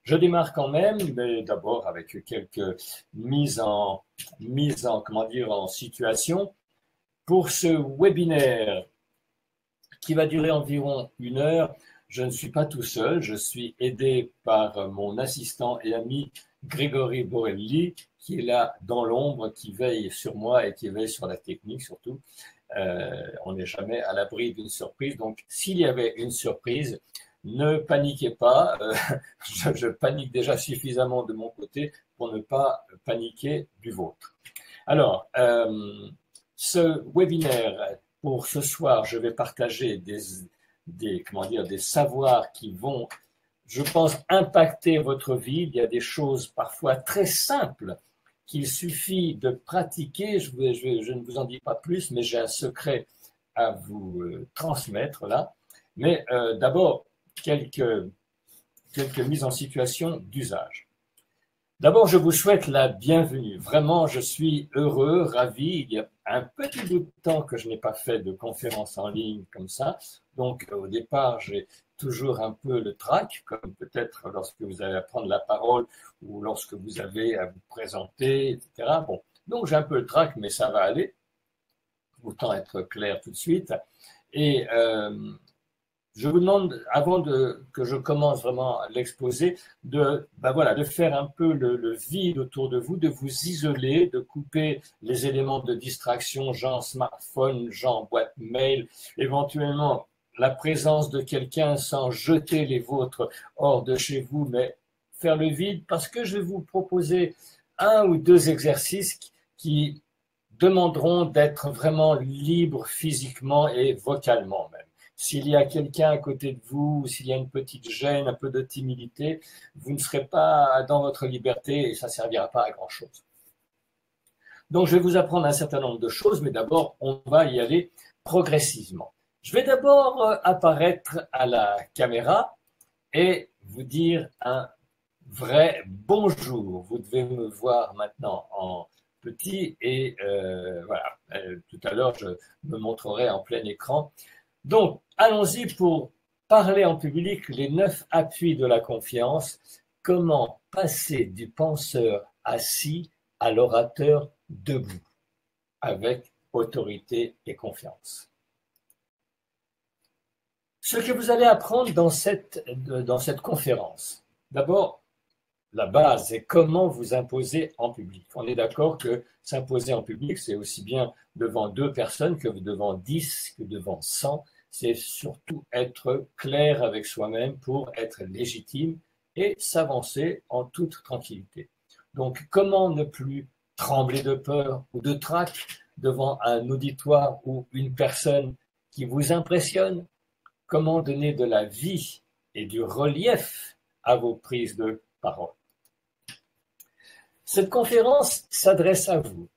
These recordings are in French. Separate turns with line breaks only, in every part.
Je démarre quand même, mais d'abord avec quelques comment dire, en situation pour ce webinaire qui va durer environ 1 heure. Je ne suis pas tout seul, je suis aidé par mon assistant et ami Grégory Borelli, qui est là dans l'ombre, qui veille sur moi et qui veille sur la technique surtout. On n'est jamais à l'abri d'une surprise, donc s'il y avait une surprise, ne paniquez pas, je panique déjà suffisamment de mon côté pour ne pas paniquer du vôtre. Alors, ce webinaire, pour ce soir, je vais partager des savoirs qui vont, je pense, impacter votre vie. Il y a des choses parfois très simples qu'il suffit de pratiquer. Je ne vous en dis pas plus, mais j'ai un secret à vous transmettre là. Mais d'abord, quelques mises en situation d'usage. D'abord, je vous souhaite la bienvenue. Vraiment, je suis heureux, ravi. Il y a un petit bout de temps que je n'ai pas fait de conférence en ligne comme ça. Donc, au départ, j'ai toujours un peu le trac, comme peut-être lorsque vous allez prendre la parole ou lorsque vous avez à vous présenter, etc. Bon, donc j'ai un peu le trac, mais ça va aller. Autant être clair tout de suite. Et je vous demande, avant que je commence vraiment l'exposé, de faire un peu le vide autour de vous, de vous isoler, de couper les éléments de distraction, genre smartphone, genre boîte mail, éventuellement la présence de quelqu'un sans jeter les vôtres hors de chez vous, mais faire le vide, parce que je vais vous proposer 1 ou 2 exercices qui demanderont d'être vraiment libre physiquement et vocalement même. S'il y a quelqu'un à côté de vous, ou s'il y a une petite gêne, un peu de timidité, vous ne serez pas dans votre liberté et ça ne servira pas à grand-chose. Donc, je vais vous apprendre un certain nombre de choses, mais d'abord, on va y aller progressivement. Je vais d'abord apparaître à la caméra et vous dire un vrai bonjour. Vous devez me voir maintenant en petit et voilà. Tout à l'heure, je me montrerai en plein écran. Donc, allons-y pour parler en public, les 9 appuis de la confiance. Comment passer du penseur assis à l'orateur debout, avec autorité et confiance. Ce que vous allez apprendre dans cette conférence, d'abord, la base est comment vous imposer en public. On est d'accord que s'imposer en public, c'est aussi bien devant 2 personnes que devant 10, que devant 100. C'est surtout être clair avec soi-même pour être légitime et s'avancer en toute tranquillité. Donc, comment ne plus trembler de peur ou de trac devant un auditoire ou une personne qui vous impressionne? Comment donner de la vie et du relief à vos prises de parole? Cette conférence s'adresse à vous.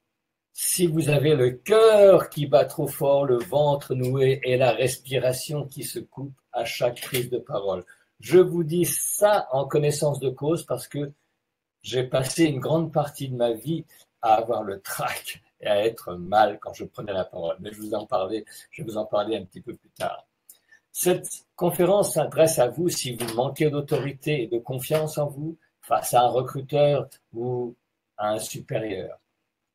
Si vous avez le cœur qui bat trop fort, le ventre noué et la respiration qui se coupe à chaque prise de parole. Je vous dis ça en connaissance de cause parce que j'ai passé une grande partie de ma vie à avoir le trac et à être mal quand je prenais la parole. Mais je vais vous en parler un petit peu plus tard. Cette conférence s'adresse à vous si vous manquez d'autorité et de confiance en vous face à un recruteur ou à un supérieur.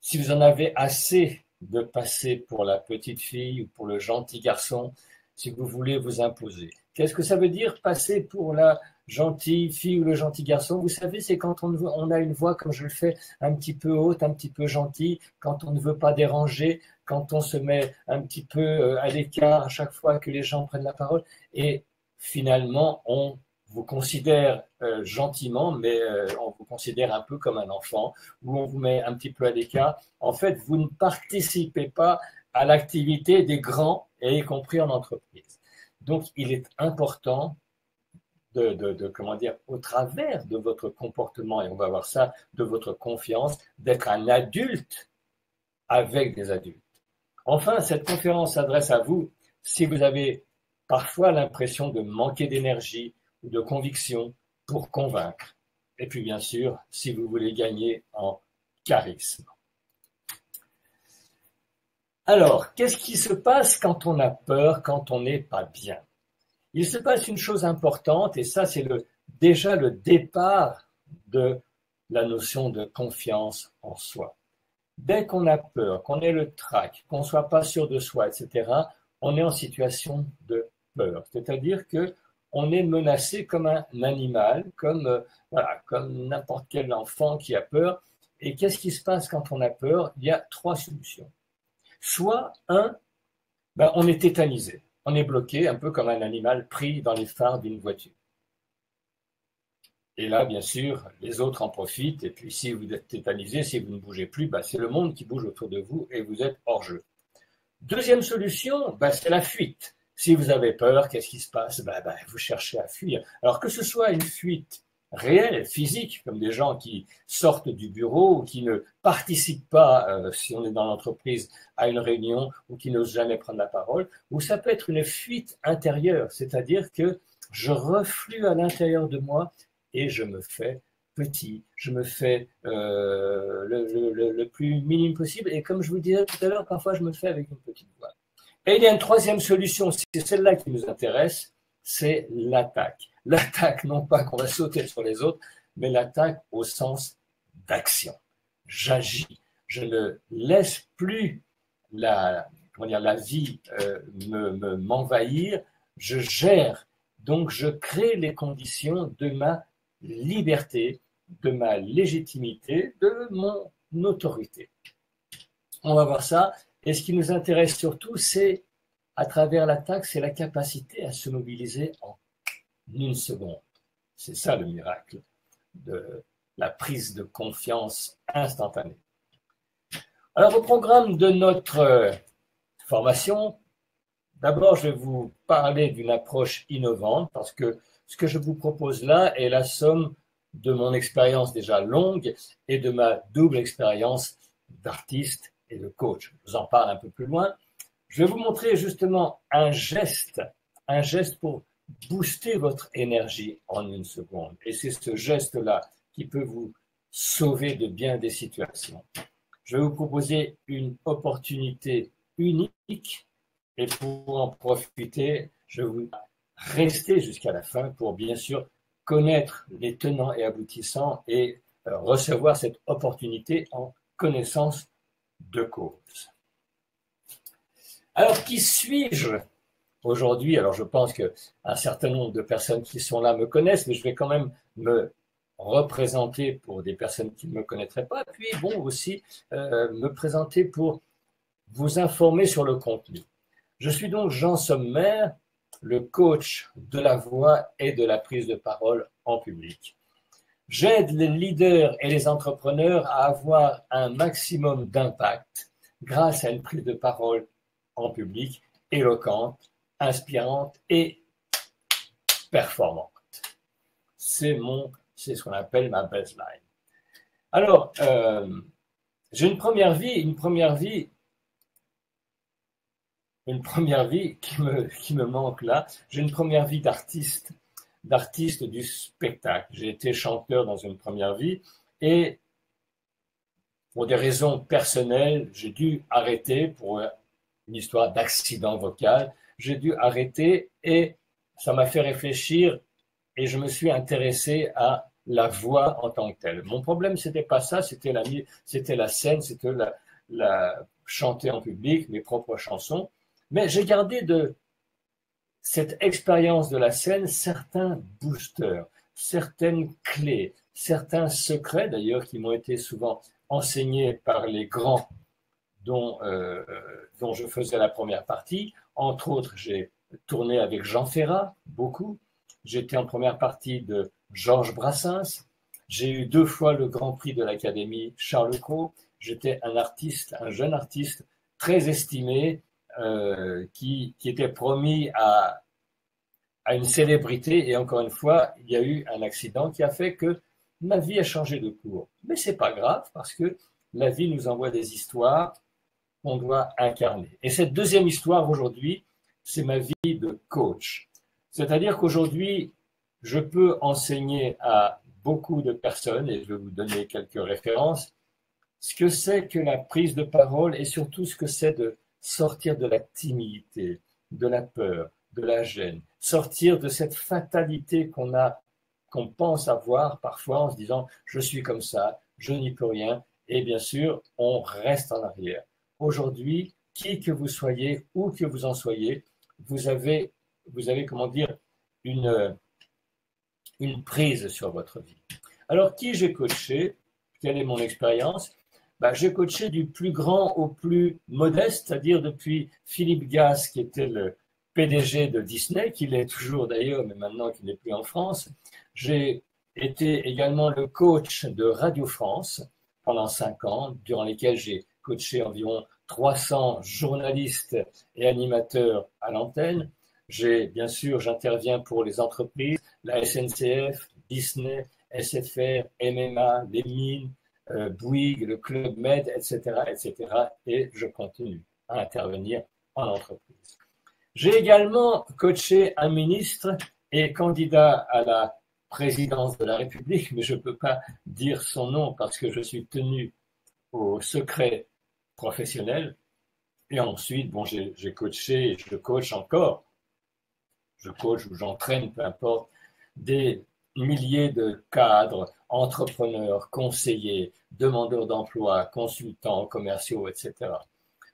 Si vous en avez assez de passer pour la petite fille ou pour le gentil garçon, si vous voulez vous imposer. Qu'est-ce que ça veut dire passer pour la gentille fille ou le gentil garçon? Vous savez, c'est quand on a une voix, comme je le fais, un petit peu haute, un petit peu gentille, quand on ne veut pas déranger, quand on se met un petit peu à l'écart à chaque fois que les gens prennent la parole. Et finalement, on vous considère gentiment, mais on vous considère un peu comme un enfant, ou on vous met un petit peu à l'écart. En fait, vous ne participez pas à l'activité des grands, et y compris en entreprise. Donc, il est important comment dire, au travers de votre comportement, et on va voir ça, de votre confiance, d'être un adulte avec des adultes. Enfin, cette conférence s'adresse à vous si vous avez parfois l'impression de manquer d'énergie ou de conviction pour convaincre. Et puis, bien sûr, si vous voulez gagner en charisme. Alors, qu'est-ce qui se passe quand on a peur, quand on n'est pas bien? Il se passe une chose importante, et ça, c'est le déjà le départ de la notion de confiance en soi. Dès qu'on a peur, qu'on ait le trac, qu'on ne soit pas sûr de soi, etc., on est en situation de peur. C'est-à-dire qu'on est menacé comme un animal, voilà, comme n'importe quel enfant qui a peur. Et qu'est-ce qui se passe quand on a peur? Il y a trois solutions. Soit, on est tétanisé, on est bloqué, un peu comme un animal pris dans les phares d'une voiture. Et là, bien sûr, les autres en profitent. Et puis, si vous êtes tétanisé, si vous ne bougez plus, c'est le monde qui bouge autour de vous et vous êtes hors jeu. Deuxième solution, c'est la fuite. Si vous avez peur, qu'est-ce qui se passe? Vous cherchez à fuir. Alors que ce soit une fuite réelle, physique, comme des gens qui sortent du bureau ou qui ne participent pas, si on est dans l'entreprise, à une réunion ou qui n'osent jamais prendre la parole, ou ça peut être une fuite intérieure, c'est-à-dire que je reflue à l'intérieur de moi et je me fais petit, je me fais le plus minime possible. Et comme je vous disais tout à l'heure, parfois je me fais avec une petite voix. Et il y a une troisième solution, c'est celle-là qui nous intéresse, c'est l'attaque. L'attaque, non pas qu'on va sauter sur les autres, mais l'attaque au sens d'action. J'agis. Je ne laisse plus la vie m'envahir. Je gère. Donc, je crée les conditions de ma liberté, de ma légitimité, de mon autorité. On va voir ça. Et ce qui nous intéresse surtout, c'est, à travers l'attaque, c'est la capacité à se mobiliser en une seconde. C'est ça le miracle de la prise de confiance instantanée. Alors, au programme de notre formation, d'abord, je vais vous parler d'une approche innovante parce que ce que je vous propose là est la somme de mon expérience déjà longue et de ma double expérience d'artiste et de coach. Je vous en parle un peu plus loin. Je vais vous montrer justement un geste pour booster votre énergie en une seconde. Et c'est ce geste-là qui peut vous sauver de bien des situations. Je vais vous proposer une opportunité unique et pour en profiter, je vais vous rester jusqu'à la fin pour bien sûr connaître les tenants et aboutissants et recevoir cette opportunité en connaissance de cause. Alors, qui suis-je aujourd'hui? Alors, je pense qu'un certain nombre de personnes qui sont là me connaissent, mais je vais quand même me représenter pour des personnes qui ne me connaîtraient pas, puis aussi me présenter pour vous informer sur le contenu. Je suis donc Jean Sommer, le coach de la voix et de la prise de parole en public. J'aide les leaders et les entrepreneurs à avoir un maximum d'impact grâce à une prise de parole en public éloquente, inspirante et performante. C'est ce qu'on appelle ma baseline. Alors, j'ai une première vie qui me manque là. J'ai une première vie d'artiste du spectacle. J'ai été chanteur dans une première vie et pour des raisons personnelles, j'ai dû arrêter pour une histoire d'accident vocal. J'ai dû arrêter et ça m'a fait réfléchir et je me suis intéressé à la voix en tant que telle. Mon problème, c'était pas ça, c'était la scène, c'était la chanter en public, mes propres chansons. Mais j'ai gardé de cette expérience de la scène certains boosters, certaines clés, certains secrets d'ailleurs qui m'ont été souvent enseignés par les grands dont je faisais la première partie. Entre autres, j'ai tourné avec Jean Ferrat, beaucoup. J'étais en première partie de Georges Brassens. J'ai eu 2 fois le Grand Prix de l'Académie Charles Cros. J'étais un jeune artiste très estimé, qui était promis à une célébrité. Et encore une fois, il y a eu un accident qui a fait que ma vie a changé de cours. Mais ce n'est pas grave parce que la vie nous envoie des histoires qu'on doit incarner. Et cette deuxième histoire aujourd'hui, c'est ma vie de coach. C'est-à-dire qu'aujourd'hui, je peux enseigner à beaucoup de personnes, et je vais vous donner quelques références, ce que c'est que la prise de parole et surtout ce que c'est de sortir de la timidité, de la peur, de la gêne, sortir de cette fatalité qu'on a qu'on pense avoir parfois en se disant « je suis comme ça, je n'y peux rien ». Et bien sûr, on reste en arrière. Aujourd'hui, qui que vous soyez, où que vous en soyez, vous avez comment dire, une prise sur votre vie. Alors, qui j'ai coaché? Quelle est mon expérience? J'ai coaché du plus grand au plus modeste, c'est-à-dire depuis Philippe Gass, qui était le PDG de Disney, qu'il est toujours d'ailleurs, mais maintenant qu'il n'est plus en France. J'ai été également le coach de Radio France pendant 5 ans, durant lesquels j'ai coaché environ 300 journalistes et animateurs à l'antenne. Bien sûr, j'interviens pour les entreprises, la SNCF, Disney, SFR, MMA, les mines, Bouygues, le Club Med, etc., etc. Et je continue à intervenir en entreprise. J'ai également coaché un ministre et candidat à la présidence de la République, mais je ne peux pas dire son nom parce que je suis tenu au secret professionnel. Et ensuite, j'ai coaché et je coach encore. Je coach ou j'entraîne, peu importe, des milliers de cadres, entrepreneurs, conseillers, demandeurs d'emploi, consultants, commerciaux, etc.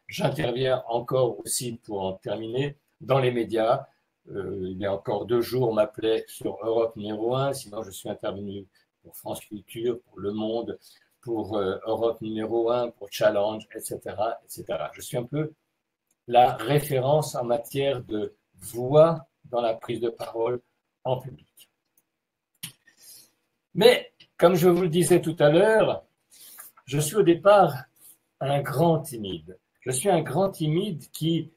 J'interviens encore aussi, pour en terminer, dans les médias. Il y a encore 2 jours, on m'appelait sur Europe numéro 1, sinon je suis intervenu pour France Culture, pour Le Monde, pour Europe numéro 1, pour Challenge, etc., etc. Je suis un peu la référence en matière de voix dans la prise de parole en public. Mais, comme je vous le disais tout à l'heure, je suis au départ un grand timide. Je suis un grand timide qui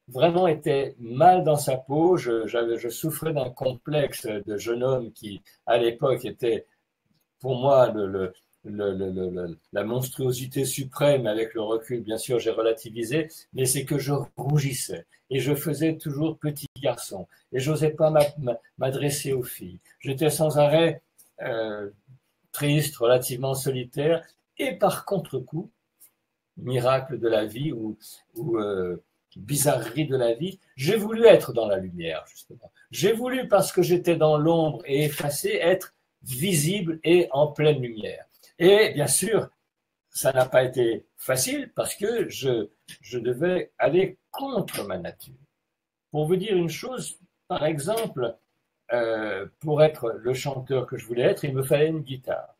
vraiment était mal dans sa peau. Je souffrais d'un complexe de jeune homme qui, à l'époque, était pour moi la monstruosité suprême. Avec le recul, bien sûr, j'ai relativisé, mais c'est que je rougissais et je faisais toujours petit garçon et j'osais pas m'adresser aux filles. J'étais sans arrêt triste, relativement solitaire, et par contre-coup, miracle de la vie ou bizarrerie de la vie, j'ai voulu être dans la lumière, justement. J'ai voulu, parce que j'étais dans l'ombre et effacé, être visible et en pleine lumière. Et bien sûr, ça n'a pas été facile parce que je devais aller contre ma nature. Pour vous dire une chose, par exemple, pour être le chanteur que je voulais être, il me fallait une guitare.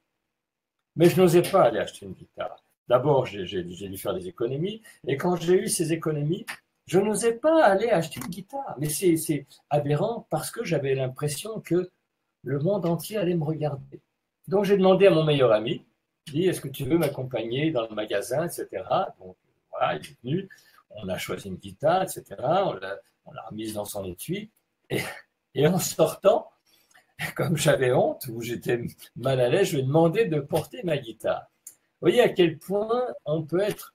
Mais je n'osais pas aller acheter une guitare. D'abord, j'ai dû faire des économies. Et quand j'ai eu ces économies, je n'osais pas aller acheter une guitare. Mais c'est aberrant parce que j'avais l'impression que le monde entier allait me regarder. Donc, j'ai demandé à mon meilleur ami, dit, est-ce que tu veux m'accompagner dans le magasin, etc. Donc, voilà, il est venu. On a choisi une guitare, etc. On l'a remise dans son étui. Et en sortant, comme j'avais honte ou j'étais mal à l'aise, je lui ai demandé de porter ma guitare. Vous voyez à quel point on peut être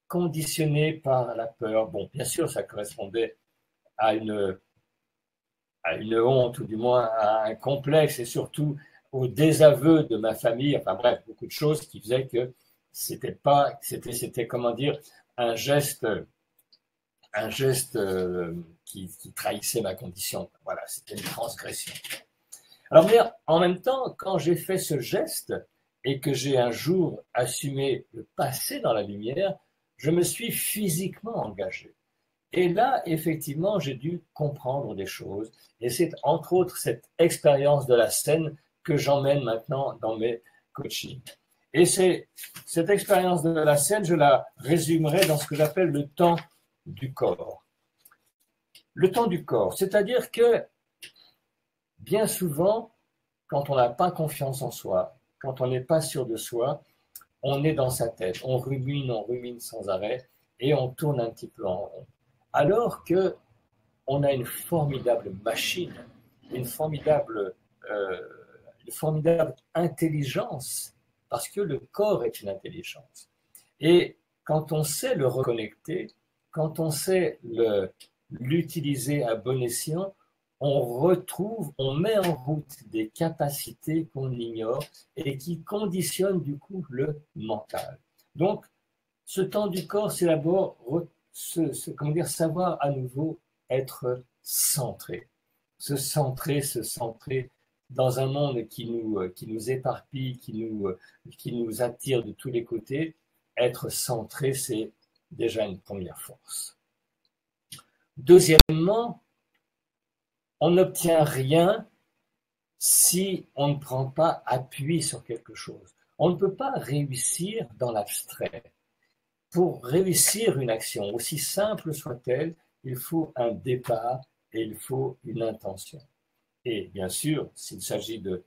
conditionné par la peur. Bon, bien sûr, ça correspondait à une honte, ou du moins à un complexe, et surtout au désaveu de ma famille. Enfin bref, beaucoup de choses qui faisaient que c'était comment dire, un geste qui trahissait ma condition. Voilà, c'était une transgression. Alors, mais en même temps, quand j'ai fait ce geste et que j'ai un jour assumé le passer dans la lumière, je me suis physiquement engagé. Et là, effectivement, j'ai dû comprendre des choses. Et c'est entre autres cette expérience de la scène que j'emmène maintenant dans mes coachings. Et cette expérience de la scène, je la résumerai dans ce que j'appelle le temps du corps. Le temps du corps, c'est-à-dire que bien souvent, quand on n'a pas confiance en soi, quand on n'est pas sûr de soi, on est dans sa tête, on rumine sans arrêt et on tourne un petit peu en rond. Alors qu'on a une formidable machine, une formidable intelligence, parce que le corps est une intelligence. Et quand on sait le reconnecter, quand on sait l'utiliser à bon escient, on met en route des capacités qu'on ignore et qui conditionnent du coup le mental. Donc, ce temps du corps, c'est d'abord savoir à nouveau être centré. Se centrer dans un monde qui nous éparpille, qui nous attire de tous les côtés, être centré, c'est déjà une première force. Deuxièmement, on n'obtient rien si on ne prend pas appui sur quelque chose. On ne peut pas réussir dans l'abstrait. Pour réussir une action, aussi simple soit-elle, il faut un départ et il faut une intention. Et bien sûr, s'il s'agit de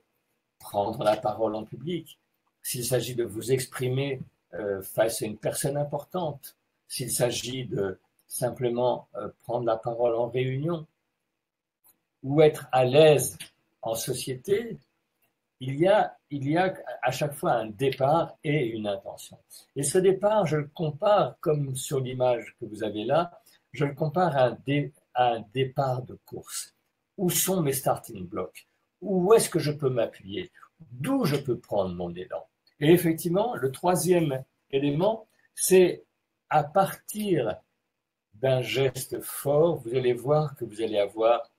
prendre la parole en public, s'il s'agit de vous exprimer face à une personne importante, s'il s'agit de simplement prendre la parole en réunion ou être à l'aise en société, il y a à chaque fois un départ et une intention. Et ce départ, je le compare, comme sur l'image que vous avez là, je le compare à un départ de course. Où sont mes starting blocks? Où est-ce que je peux m'appuyer? D'où je peux prendre mon élan? Et effectivement, le troisième élément, c'est à partir d'un geste fort, vous allez voir que vous allez avoir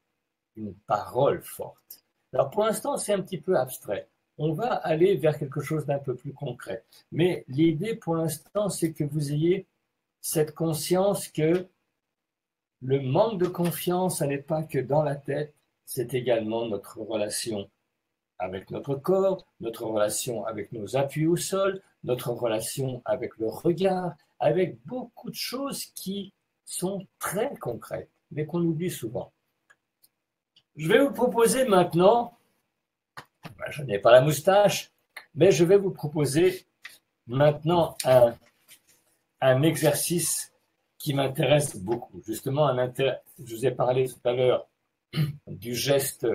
une parole forte. Alors pour l'instant, c'est un petit peu abstrait. On va aller vers quelque chose d'un peu plus concret. Mais l'idée pour l'instant, c'est que vous ayez cette conscience que le manque de confiance, ce n'est pas que dans la tête, c'est également notre relation avec notre corps, notre relation avec nos appuis au sol, notre relation avec le regard, avec beaucoup de choses qui sont très concrètes, mais qu'on oublie souvent. Je vais vous proposer maintenant, je n'ai pas la moustache, mais je vais vous proposer maintenant un exercice qui m'intéresse beaucoup. Justement, je vous ai parlé tout à l'heure du geste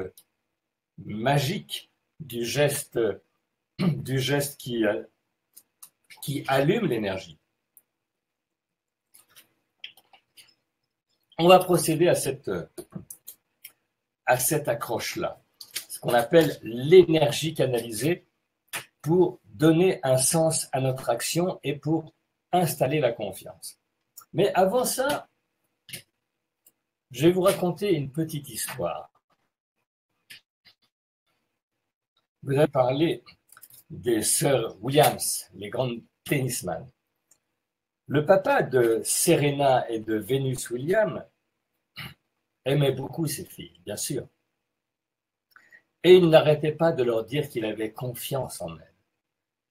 magique, du geste qui allume l'énergie. On va procéder à cette accroche-là, ce qu'on appelle l'énergie canalisée pour donner un sens à notre action et pour installer la confiance. Mais avant ça, je vais vous raconter une petite histoire. Vous avez parlé des sœurs Williams, les grandes tennisman. Le papa de Serena et de Venus Williams aimait beaucoup ses filles, bien sûr. Et il n'arrêtait pas de leur dire qu'il avait confiance en elles,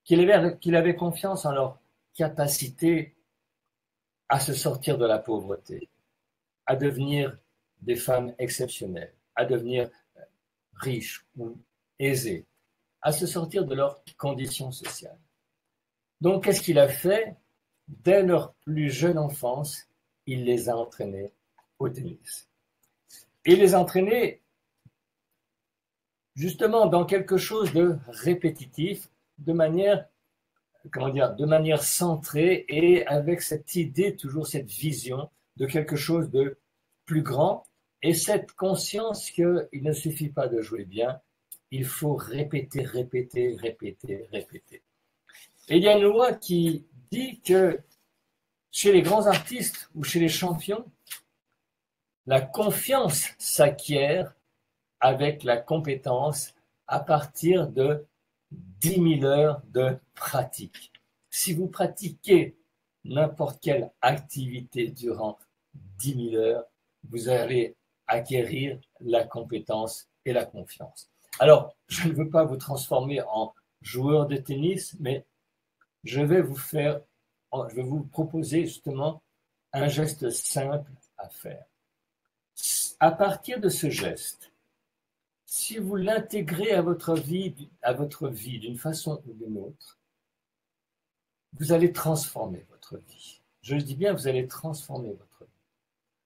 qu'il avait confiance en leur capacité à se sortir de la pauvreté, à devenir des femmes exceptionnelles, à devenir riches ou aisées, à se sortir de leurs conditions sociales. Donc, qu'est-ce qu'il a fait? Dès leur plus jeune enfance, il les a entraînées au tennis. Et il les a entraînées justement dans quelque chose de répétitif, de manière centrée et avec cette idée, toujours cette vision de quelque chose de plus grand et cette conscience qu'il ne suffit pas de jouer bien, il faut répéter, répéter, répéter, répéter. Et il y a une loi qui dit que chez les grands artistes ou chez les champions, la confiance s'acquiert avec la compétence à partir de 10 000 heures de pratique. Si vous pratiquez n'importe quelle activité durant 10 000 heures, vous allez acquérir la compétence et la confiance. Alors, je ne veux pas vous transformer en joueur de tennis, mais je vais vous proposer justement un geste simple à faire. À partir de ce geste, si vous l'intégrez à votre vie d'une façon ou d'une autre, vous allez transformer votre vie. Je le dis bien, vous allez transformer votre vie.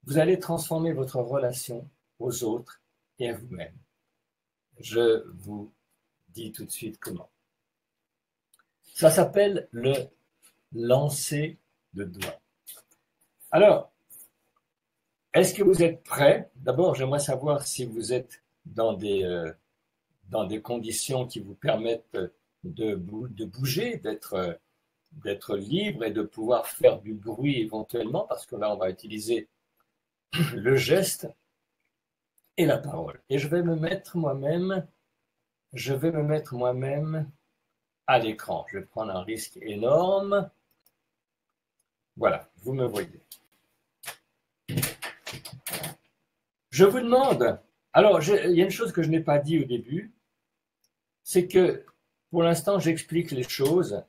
Vous allez transformer votre relation aux autres et à vous-même. Je vous dis tout de suite comment. Ça s'appelle le lancer de doigts. Alors, est-ce que vous êtes prêts? D'abord, j'aimerais savoir si vous êtes dans des conditions qui vous permettent de bouger, d'être libre et de pouvoir faire du bruit éventuellement, parce que là, on va utiliser le geste et la parole. Et je vais me mettre moi-même je vais me mettre moi-même à l'écran. Je vais prendre un risque énorme. Voilà, vous me voyez. Je vous demande, alors il y a une chose que je n'ai pas dit au début, c'est que pour l'instant j'explique les choses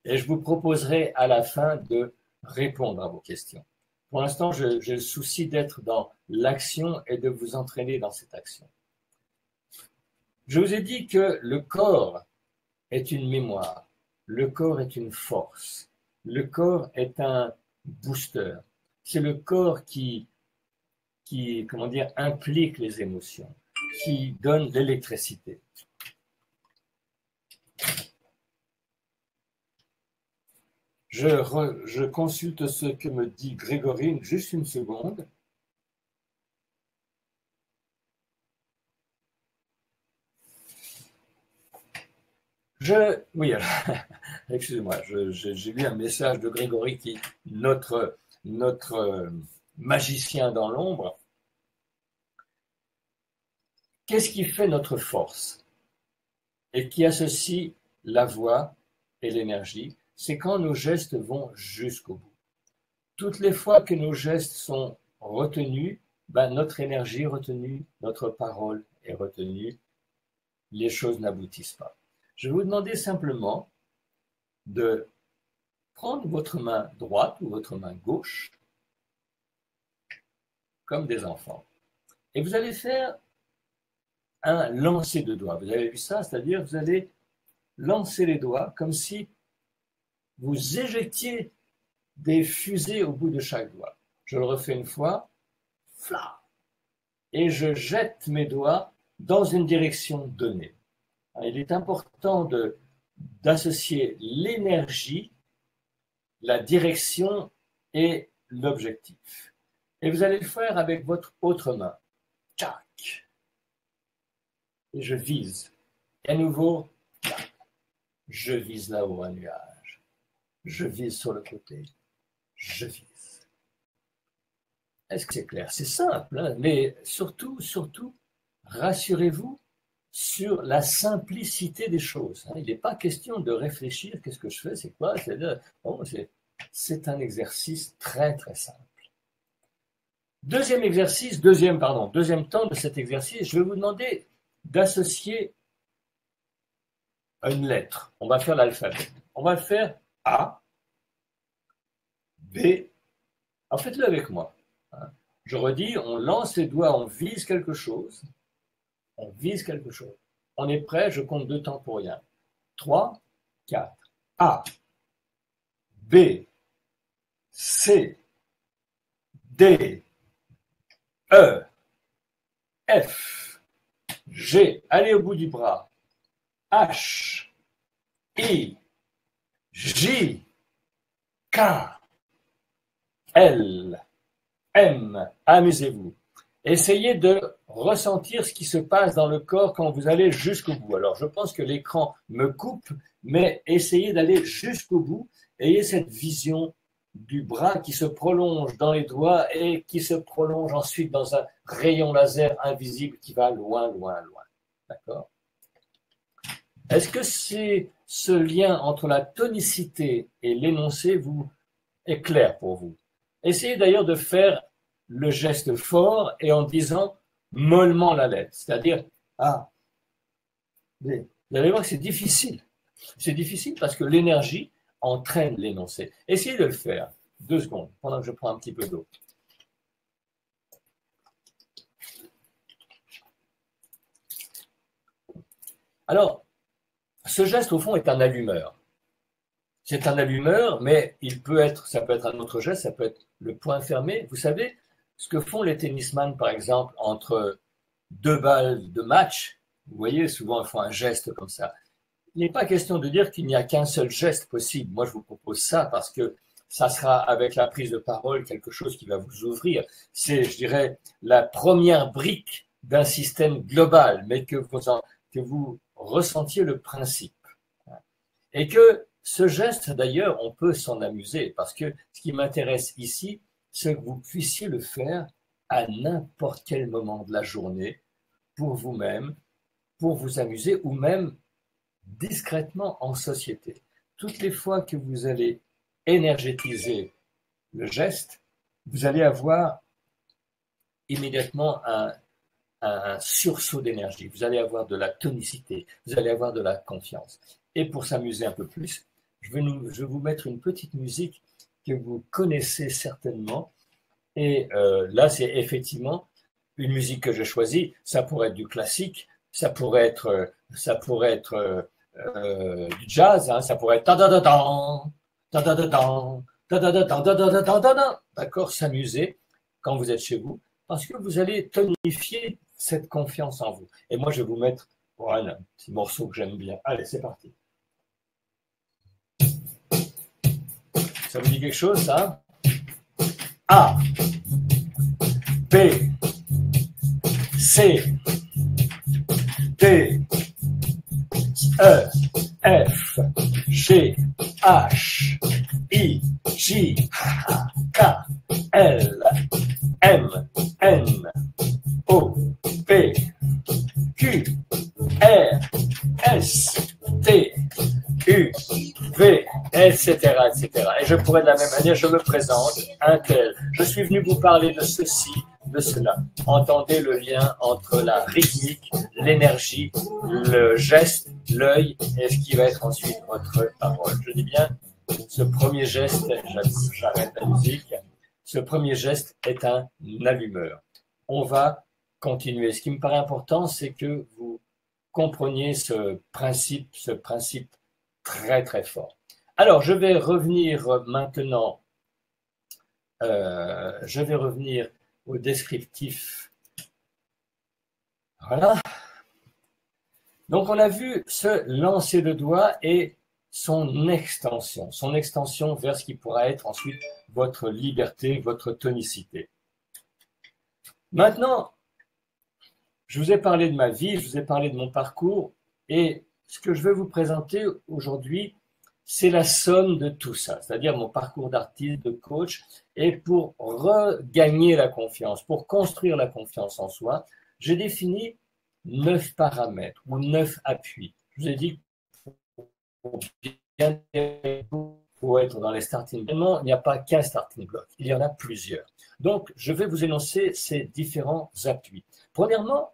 et je vous proposerai à la fin de répondre à vos questions. Pour l'instant, j'ai le souci d'être dans l'action et de vous entraîner dans cette action. Je vous ai dit que le corps est une mémoire, le corps est une force, le corps est un booster. C'est le corps qui comment dire, implique les émotions, qui donne l'électricité. Je consulte ce que me dit Grégory, juste une seconde. Oui, excusez-moi, j'ai lu un message de Grégory, qui notre magicien dans l'ombre. Qu'est-ce qui fait notre force et qui associe la voix et l'énergie? C'est quand nos gestes vont jusqu'au bout. Toutes les fois que nos gestes sont retenus, notre énergie est retenue, notre parole est retenue, les choses n'aboutissent pas. Je vais vous demander simplement de prendre votre main droite ou votre main gauche, comme des enfants, et vous allez faire un lancer de doigts. Vous avez vu ça? C'est-à-dire vous allez lancer les doigts comme si vous éjectiez des fusées au bout de chaque doigt. Je le refais une fois, fla, et je jette mes doigts dans une direction donnée. Il est important d'associer l'énergie, la direction et l'objectif. Et vous allez le faire avec votre autre main. Tchac. Et je vise. Et à nouveau, tchac. Je vise là-haut un nuage. Je vise sur le côté. Je vise. Est-ce que c'est clair? C'est simple, hein, mais surtout, rassurez-vous sur la simplicité des choses. Il n'est pas question de réfléchir, qu'est-ce que je fais, c'est quoi? C'est un exercice très très simple. Deuxième temps de cet exercice, je vais vous demander d'associer une lettre. On va faire l'alphabet. On va faire A, B. Alors faites-le avec moi. Je redis, on lance les doigts, on vise quelque chose. On vise quelque chose. On est prêt, je compte 2 temps pour rien. 3, 4. A, B, C, D, E, F, G. Allez au bout du bras. H, I, J, K, L, M. Amusez-vous. Essayez de ressentir ce qui se passe dans le corps quand vous allez jusqu'au bout. Alors, je pense que l'écran me coupe, mais essayez d'aller jusqu'au bout. Ayez cette vision du bras qui se prolonge dans les doigts et qui se prolonge ensuite dans un rayon laser invisible qui va loin, loin, loin. D'accord? Est-ce que ce lien entre la tonicité et l'énoncé est clair pour vous? Essayez d'ailleurs de faire le geste fort et en disant mollement la lettre, c'est-à-dire A, B. Vous allez voir que c'est difficile. C'est difficile parce que l'énergie entraîne l'énoncé. Essayez de le faire. 2 secondes, pendant que je prends un petit peu d'eau. Alors, ce geste, au fond, est un allumeur. C'est un allumeur, mais ça peut être un autre geste, ça peut être le poing fermé. Vous savez, ce que font les tennisman, par exemple, entre 2 balles de match, vous voyez, souvent ils font un geste comme ça. Il n'est pas question de dire qu'il n'y a qu'un seul geste possible. Moi, je vous propose ça parce que ça sera, avec la prise de parole, quelque chose qui va vous ouvrir. C'est, je dirais, la première brique d'un système global, mais que vous ressentiez le principe. Et que ce geste, d'ailleurs, on peut s'en amuser parce que ce qui m'intéresse ici, c'est que vous puissiez le faire à n'importe quel moment de la journée pour vous-même, pour vous amuser ou même discrètement en société. Toutes les fois que vous allez énergétiser le geste, vous allez avoir immédiatement un sursaut d'énergie, vous allez avoir de la tonicité, vous allez avoir de la confiance. Et pour s'amuser un peu plus, je vais vous mettre une petite musique que vous connaissez certainement. Et là, c'est effectivement une musique que j'ai choisie. Ça pourrait être du classique, ça pourrait être du jazz, hein, ça pourrait être d'accord, s'amuser quand vous êtes chez vous, parce que vous allez tonifier cette confiance en vous. Et moi, je vais vous mettre voilà, un petit morceau que j'aime bien. Allez, c'est parti. Ça vous dit quelque chose, ça? A, B, C, D, E, F, G, H, I, J, K, L, M, N, O, P, Q, R, S, T, U, V, etc., etc. Et je pourrais de la même manière, je me présente, un tel. Je suis venu vous parler de ceci, de cela. Entendez le lien entre la rythmique, l'énergie, le geste, l'œil et ce qui va être ensuite votre parole. Je dis bien, ce premier geste, j'arrête la musique, ce premier geste est un allumeur. On va continuer. Ce qui me paraît important, c'est que vous compreniez ce principe très très fort. Alors, je vais revenir maintenant, au descriptif. Voilà. Donc, on a vu ce lancer de doigt et son extension vers ce qui pourra être ensuite votre liberté, votre tonicité. Maintenant, je vous ai parlé de ma vie, je vous ai parlé de mon parcours, et ce que je vais vous présenter aujourd'hui, c'est la somme de tout ça, c'est-à-dire mon parcours d'artiste, de coach, et pour regagner la confiance, pour construire la confiance en soi, j'ai défini 9 paramètres ou 9 appuis. Je vous ai dit pour être dans les starting blocks, il n'y a pas qu'un starting block, il y en a plusieurs. Donc, je vais vous énoncer ces différents appuis. Premièrement,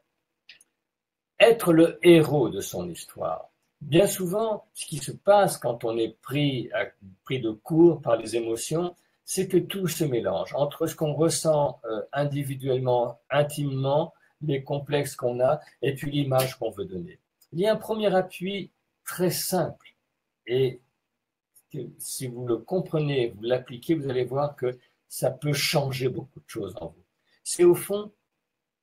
être le héros de son histoire. Bien souvent, ce qui se passe quand on est pris de court par les émotions, c'est que tout se mélange entre ce qu'on ressent individuellement, intimement, les complexes qu'on a, et puis l'image qu'on veut donner. Il y a un premier appui très simple, et si vous le comprenez, vous l'appliquez, vous allez voir que ça peut changer beaucoup de choses en vous. C'est au fond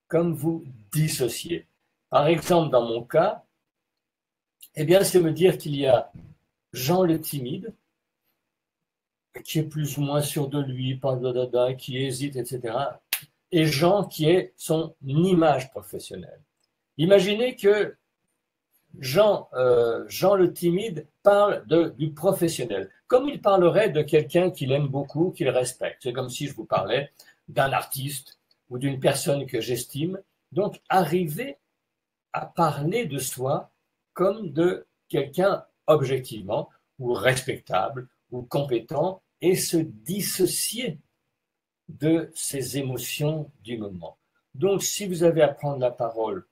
comme vous dissocier. Par exemple, dans mon cas, eh bien, c'est me dire qu'il y a Jean le timide, qui est plus ou moins sûr de lui, qui hésite, etc., et Jean qui est son image professionnelle. Imaginez que Jean le timide parle du professionnel, comme il parlerait de quelqu'un qu'il aime beaucoup, qu'il respecte. C'est comme si je vous parlais d'un artiste ou d'une personne que j'estime. Donc, arriver à parler de soi comme de quelqu'un objectivement ou respectable ou compétent et se dissocier de ses émotions du moment. Donc, si vous avez à prendre la parole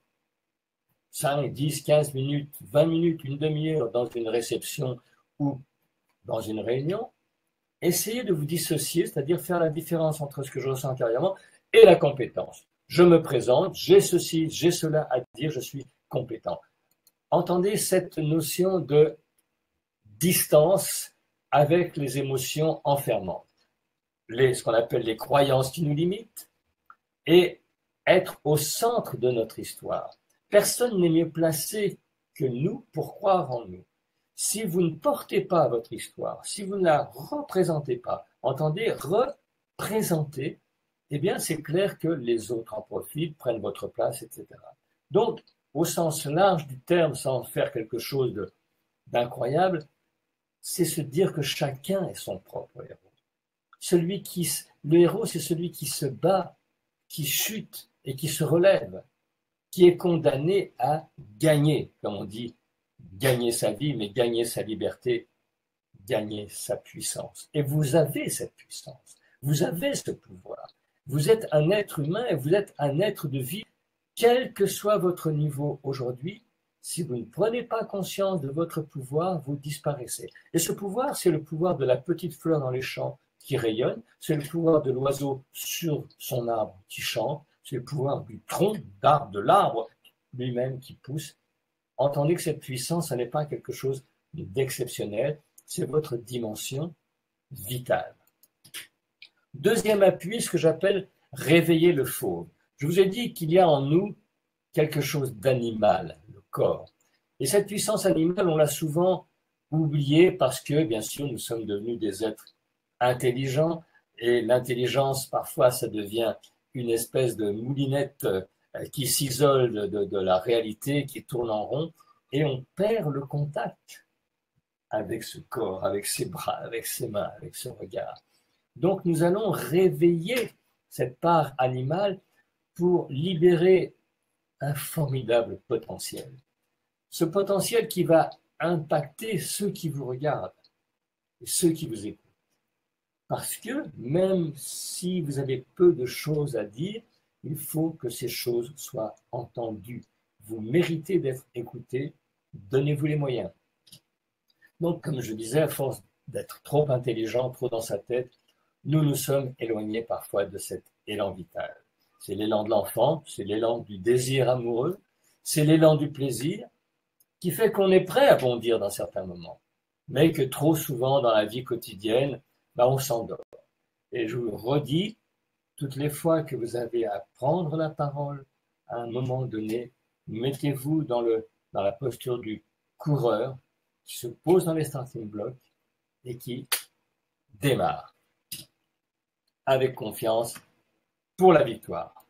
5, 10, 15 minutes, 20 minutes, une demi-heure dans une réception ou dans une réunion, essayez de vous dissocier, c'est-à-dire faire la différence entre ce que je ressens intérieurement et la compétence. Je me présente, j'ai ceci, j'ai cela à dire, je suis compétent. Entendez cette notion de distance avec les émotions enfermantes, ce qu'on appelle les croyances qui nous limitent, et être au centre de notre histoire. Personne n'est mieux placé que nous pour croire en nous. Si vous ne portez pas votre histoire, si vous ne la représentez pas, entendez, représenter, eh bien c'est clair que les autres en profitent, prennent votre place, etc. Donc, au sens large du terme, sans faire quelque chose d'incroyable, c'est se dire que chacun est son propre héros. Le héros, c'est celui qui se bat, qui chute et qui se relève, qui est condamné à gagner, comme on dit, gagner sa vie, mais gagner sa liberté, gagner sa puissance. Et vous avez cette puissance, vous avez ce pouvoir. Vous êtes un être humain et vous êtes un être de vie, quel que soit votre niveau aujourd'hui. Si vous ne prenez pas conscience de votre pouvoir, vous disparaissez. Et ce pouvoir, c'est le pouvoir de la petite fleur dans les champs qui rayonne, c'est le pouvoir de l'oiseau sur son arbre qui chante, c'est le pouvoir du tronc d'arbre, de l'arbre lui-même qui pousse. Entendez que cette puissance, ce n'est pas quelque chose d'exceptionnel, c'est votre dimension vitale. Deuxième appui, ce que j'appelle réveiller le fauve. Je vous ai dit qu'il y a en nous quelque chose d'animal, le corps. Et cette puissance animale, on l'a souvent oubliée parce que, bien sûr, nous sommes devenus des êtres intelligents et l'intelligence, parfois, ça devient une espèce de moulinette qui s'isole de la réalité, qui tourne en rond, et on perd le contact avec ce corps, avec ses bras, avec ses mains, avec ce regard. Donc nous allons réveiller cette part animale pour libérer un formidable potentiel. Ce potentiel qui va impacter ceux qui vous regardent et ceux qui vous écoutent. Parce que même si vous avez peu de choses à dire, il faut que ces choses soient entendues. Vous méritez d'être écouté, donnez-vous les moyens. Donc, comme je disais, à force d'être trop intelligent, trop dans sa tête, nous nous sommes éloignés parfois de cet élan vital. C'est l'élan de l'enfant, c'est l'élan du désir amoureux, c'est l'élan du plaisir qui fait qu'on est prêt à bondir dans certains moments, mais que trop souvent dans la vie quotidienne, on s'endort. Et je vous le redis, toutes les fois que vous avez à prendre la parole, à un moment donné, mettez-vous dans la posture du coureur qui se pose dans les starting blocks et qui démarre avec confiance pour la victoire.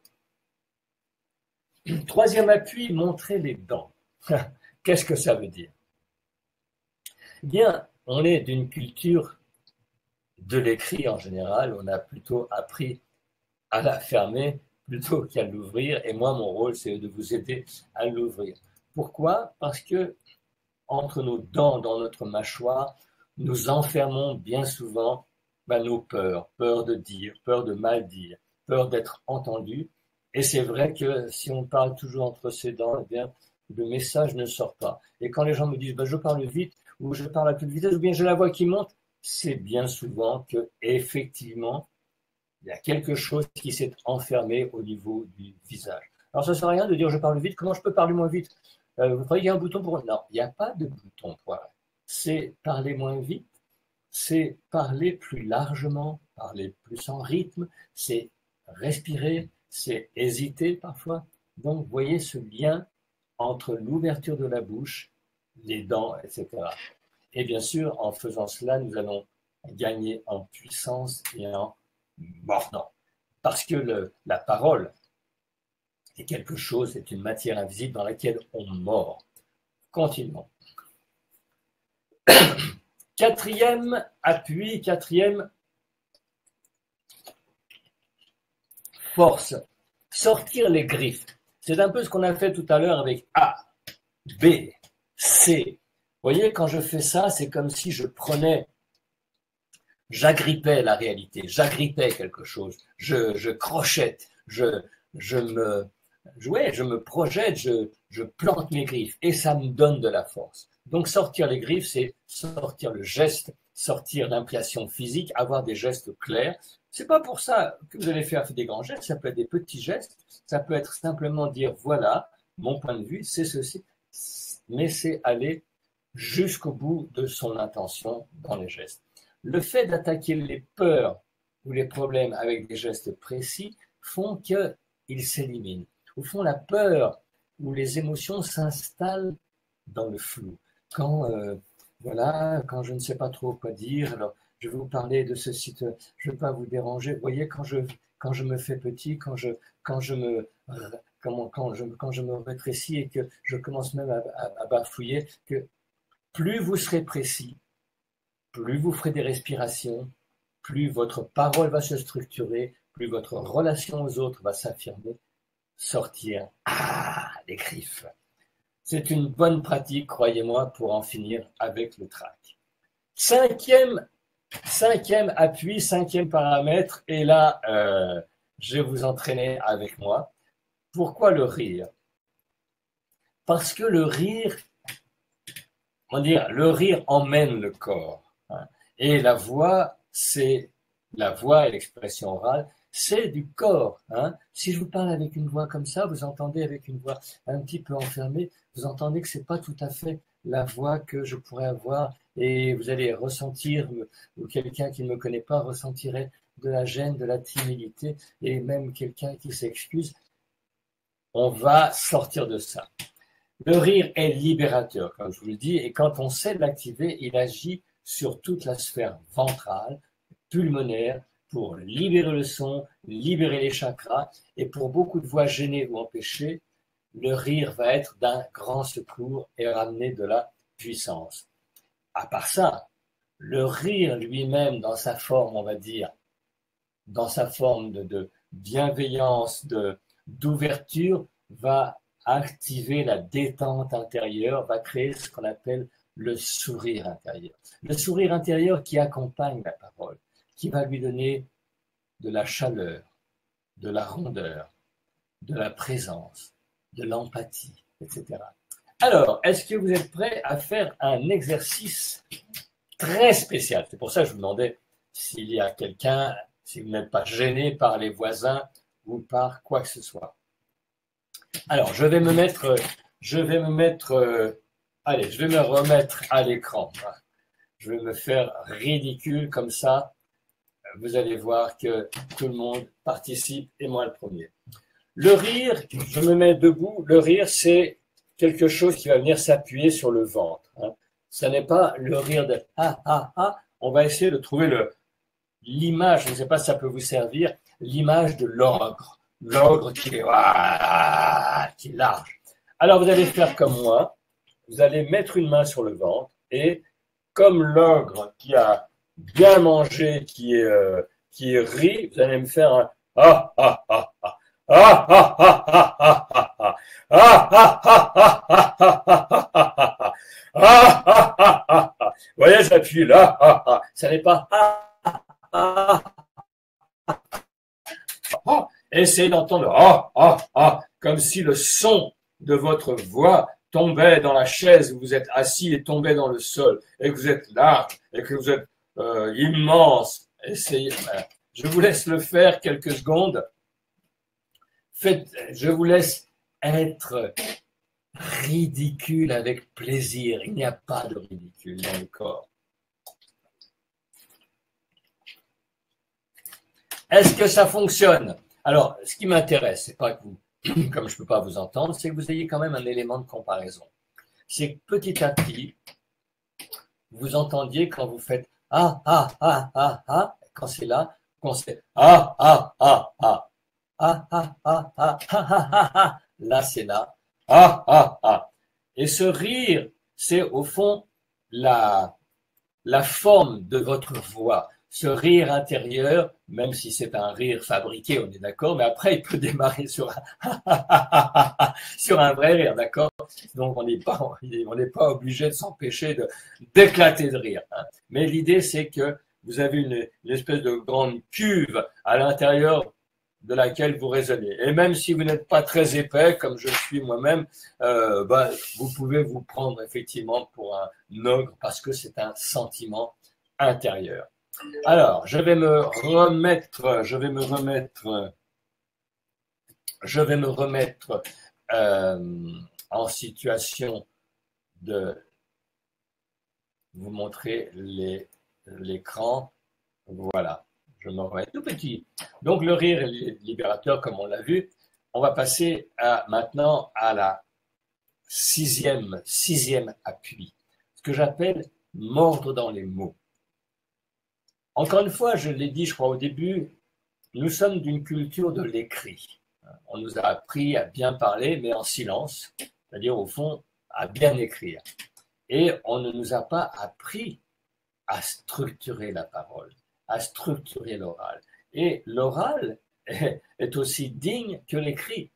Troisième appui, montrer les dents. Qu'est-ce que ça veut dire? Eh bien, on est d'une culture de l'écrit en général, on a plutôt appris à la fermer plutôt qu'à l'ouvrir, et moi, mon rôle, c'est de vous aider à l'ouvrir. Pourquoi? Parce que entre nos dents, dans notre mâchoire, nous enfermons bien souvent nos peurs, peur de dire, peur de mal dire, peur d'être entendu. Et c'est vrai que si on parle toujours entre ses dents, eh bien, le message ne sort pas. Et quand les gens me disent je parle vite, ou je parle à toute vitesse, ou bien j'ai la voix qui monte, c'est bien souvent que effectivement il y a quelque chose qui s'est enfermé au niveau du visage. Alors ça ne sert à rien de dire je parle vite, comment je peux parler moins vite? Vous croyez qu'il y a un bouton pour... Non, il n'y a pas de bouton pour... C'est parler moins vite, c'est parler plus largement, parler plus en rythme, c'est respirer, c'est hésiter parfois. Donc, vous voyez ce lien entre l'ouverture de la bouche, les dents, etc. Et bien sûr, en faisant cela, nous allons gagner en puissance et en mordant. Parce que la parole est quelque chose, c'est une matière invisible dans laquelle on mord. Continuons. Quatrième appui, quatrième force, sortir les griffes. C'est un peu ce qu'on a fait tout à l'heure avec A, B, C. Vous voyez, quand je fais ça, c'est comme si j'agrippais la réalité, j'agrippais quelque chose, je crochette, je me projette, je plante mes griffes et ça me donne de la force. Donc sortir les griffes, c'est sortir le geste, sortir l'impression physique, avoir des gestes clairs. C'est pas pour ça que vous allez faire des grands gestes, ça peut être des petits gestes, ça peut être simplement dire voilà, mon point de vue, c'est ceci, mais c'est aller jusqu'au bout de son intention dans les gestes. Le fait d'attaquer les peurs ou les problèmes avec des gestes précis font qu'ils s'éliminent. Au fond, la peur ou les émotions s'installent dans le flou. Quand je ne sais pas trop quoi dire, alors je vais vous parler de ce site, je ne veux pas vous déranger. Vous voyez, quand je me fais petit, quand je me rétrécis et que je commence même à bafouiller, que plus vous serez précis, plus vous ferez des respirations, plus votre parole va se structurer, plus votre relation aux autres va s'affirmer, sortir les griffes. C'est une bonne pratique, croyez-moi, pour en finir avec le trac. Cinquième appui, cinquième paramètre, et là, je vais vous entraîner avec moi. Pourquoi le rire? Parce que le rire, le rire emmène le corps. Hein, et la voix et l'expression orale, c'est du corps. Hein. Si je vous parle avec une voix comme ça, vous entendez avec une voix un petit peu enfermée, vous entendez que c'est pas tout à fait la voix que je pourrais avoir, et vous allez ressentir, ou quelqu'un qui ne me connaît pas ressentirait de la gêne, de la timidité, et même quelqu'un qui s'excuse. On va sortir de ça. Le rire est libérateur, comme je vous le dis, et quand on sait l'activer, il agit sur toute la sphère ventrale, pulmonaire, pour libérer le son, libérer les chakras, et pour beaucoup de voix gênées ou empêchées, le rire va être d'un grand secours et ramener de la puissance. À part ça, le rire lui-même dans sa forme, on va dire, dans sa forme de bienveillance, d'ouverture, va activer la détente intérieure, va créer ce qu'on appelle le sourire intérieur. Le sourire intérieur qui accompagne la parole, qui va lui donner de la chaleur, de la rondeur, de la présence, de l'empathie, etc. Alors, est-ce que vous êtes prêts à faire un exercice très spécial? C'est pour ça que je vous demandais s'il y a quelqu'un, si vous n'êtes pas gêné par les voisins ou par quoi que ce soit. Alors, je vais me remettre à l'écran. Je vais me faire ridicule comme ça. Vous allez voir que tout le monde participe et moi le premier. Le rire, je me mets debout. Le rire, c'est quelque chose qui va venir s'appuyer sur le ventre. Hein. Ce n'est pas le rire de ah ah ah. On va essayer de trouver l'image, je ne sais pas si ça peut vous servir, l'image de l'ogre. L'ogre qui est large. Alors vous allez faire comme moi, vous allez mettre une main sur le ventre et comme l'ogre qui a bien mangé, qui rit, vous allez me faire un ah ah ah ah. Ah ah ah ah ah ah ah ah ah ah ah ah ah ah ah ah ah. Vous voyez, j'appuie là, ah ah. Ça n'est pas ah ah ah. Essayez d'entendre ah ah ah comme si le son de votre voix tombait dans la chaise où vous êtes assis et tombait dans le sol et que vous êtes large et que vous êtes immense. Essayez. Je vous laisse le faire quelques secondes. Je vous laisse être ridicule avec plaisir. Il n'y a pas de ridicule dans le corps. Est-ce que ça fonctionne? Alors, ce qui m'intéresse, c'est pas que vous, comme je ne peux pas vous entendre, c'est que vous ayez quand même un élément de comparaison. C'est que petit à petit, vous entendiez quand vous faites ah ah ah ah ah, quand c'est là, quand c'est ah ah ah ah. Ah, ah, ah, ah, ah, ah, ah, ah. Là, c'est là. Ah, ah, ah. Et ce rire, c'est au fond la forme de votre voix. Ce rire intérieur, même si c'est un rire fabriqué, on est d'accord, mais après, il peut démarrer sur un vrai rire, d'accord? Donc, on n'est pas obligé de s'empêcher d'éclater de rire. Hein. Mais l'idée, c'est que vous avez une espèce de grande cuve à l'intérieur de laquelle vous raisonnez. Et même si vous n'êtes pas très épais, comme je le suis moi-même, vous pouvez vous prendre effectivement pour un ogre parce que c'est un sentiment intérieur. Alors, je vais me remettre en situation de vous montrer l'écran. Voilà. Je me remets tout petit. Donc, le rire est libérateur, comme on l'a vu. On va passer maintenant à la sixième appui, ce que j'appelle mordre dans les mots. Encore une fois, je l'ai dit, je crois, au début, nous sommes d'une culture de l'écrit. On nous a appris à bien parler, mais en silence, c'est-à-dire, au fond, à bien écrire. Et on ne nous a pas appris à structurer la parole, à structurer l'oral. Et l'oral est aussi digne que l'écrit.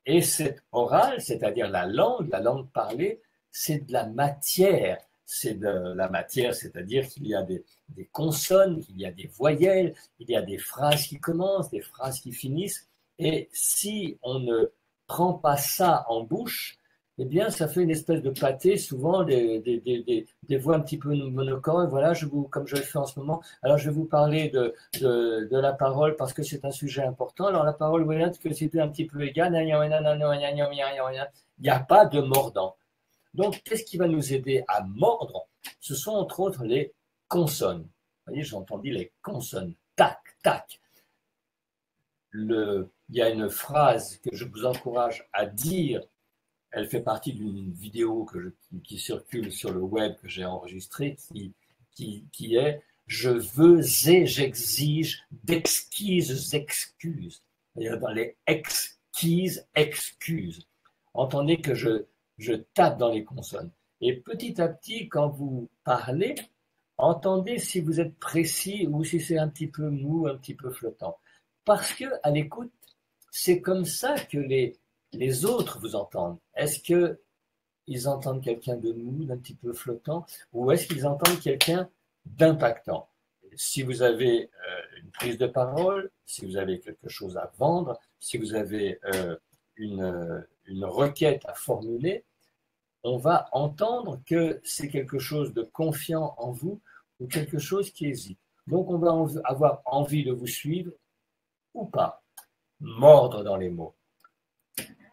Et cet oral, c'est-à-dire la langue parlée, c'est de la matière. C'est de la matière, c'est-à-dire qu'il y a des consonnes, il y a des voyelles, il y a des phrases qui commencent, des phrases qui finissent. Et si on ne prend pas ça en bouche, eh bien, ça fait une espèce de pâté, souvent des voix un petit peu monocones. Voilà, comme je le fais en ce moment, alors je vais vous parler de la parole parce que c'est un sujet important. Alors la parole, vous voyez que c'est un petit peu égal. Il n'y a pas de mordant. Donc, qu'est-ce qui va nous aider à mordre? Ce sont entre autres les consonnes. Vous voyez, j'ai entendu les consonnes. Tac, tac. Il y a une phrase que je vous encourage à dire. Elle fait partie d'une vidéo qui circule sur le web que j'ai enregistrée qui est « Je veux et j'exige d'exquises excuses ». C'est-à-dire dans les exquises excuses. Entendez que je tape dans les consonnes. Et petit à petit, quand vous parlez, entendez si vous êtes précis ou si c'est un petit peu mou, un petit peu flottant. Parce que à l'écoute, c'est comme ça que les autres vous entendent. Est-ce qu'ils entendent quelqu'un de mou, d'un petit peu flottant, ou est-ce qu'ils entendent quelqu'un d'impactant? Si vous avez une prise de parole, si vous avez quelque chose à vendre, si vous avez une requête à formuler, on va entendre que c'est quelque chose de confiant en vous ou quelque chose qui hésite. Donc on va avoir envie de vous suivre ou pas. Mordre dans les mots.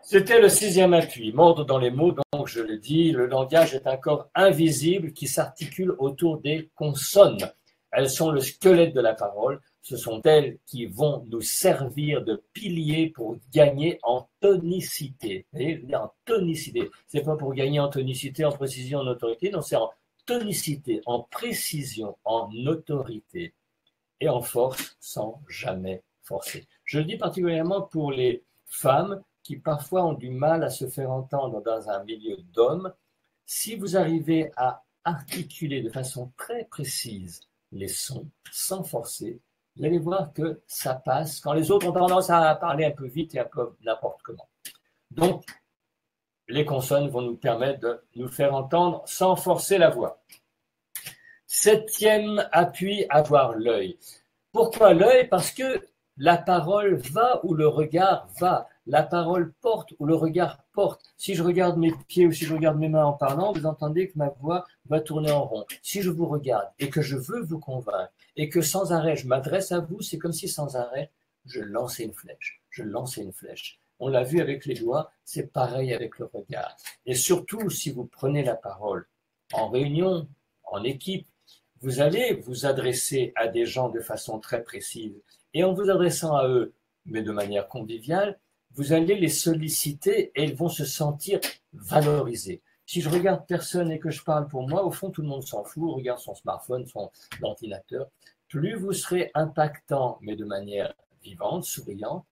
C'était le 6e appui, mordre dans les mots. Donc je le dis, le langage est un corps invisible qui s'articule autour des consonnes. Elles sont le squelette de la parole. Ce sont elles qui vont nous servir de piliers pour gagner en tonicité. Vous voyez, en tonicité. C'est pas pour gagner en tonicité, en précision, en autorité. Non, c'est en tonicité, en précision, en autorité et en force sans jamais forcer. Je le dis particulièrement pour les femmes qui parfois ont du mal à se faire entendre dans un milieu d'hommes. Si vous arrivez à articuler de façon très précise les sons sans forcer, vous allez voir que ça passe quand les autres ont tendance à parler un peu vite et un peu n'importe comment. Donc, les consonnes vont nous permettre de nous faire entendre sans forcer la voix. 7e appui, avoir l'œil. Pourquoi l'œil? Parce que la parole va où le regard va. La parole porte où le regard porte. Si je regarde mes pieds ou si je regarde mes mains en parlant, vous entendez que ma voix va tourner en rond. Si je vous regarde et que je veux vous convaincre et que sans arrêt je m'adresse à vous, c'est comme si sans arrêt je lançais une flèche. Je lançais une flèche. On l'a vu avec les doigts, c'est pareil avec le regard. Et surtout, si vous prenez la parole en réunion, en équipe, vous allez vous adresser à des gens de façon très précise. Et en vous adressant à eux, mais de manière conviviale, vous allez les solliciter et ils vont se sentir valorisés. Si je regarde personne et que je parle pour moi, au fond, tout le monde s'en fout, regarde son smartphone, son ordinateur. Plus vous serez impactant, mais de manière vivante, souriante,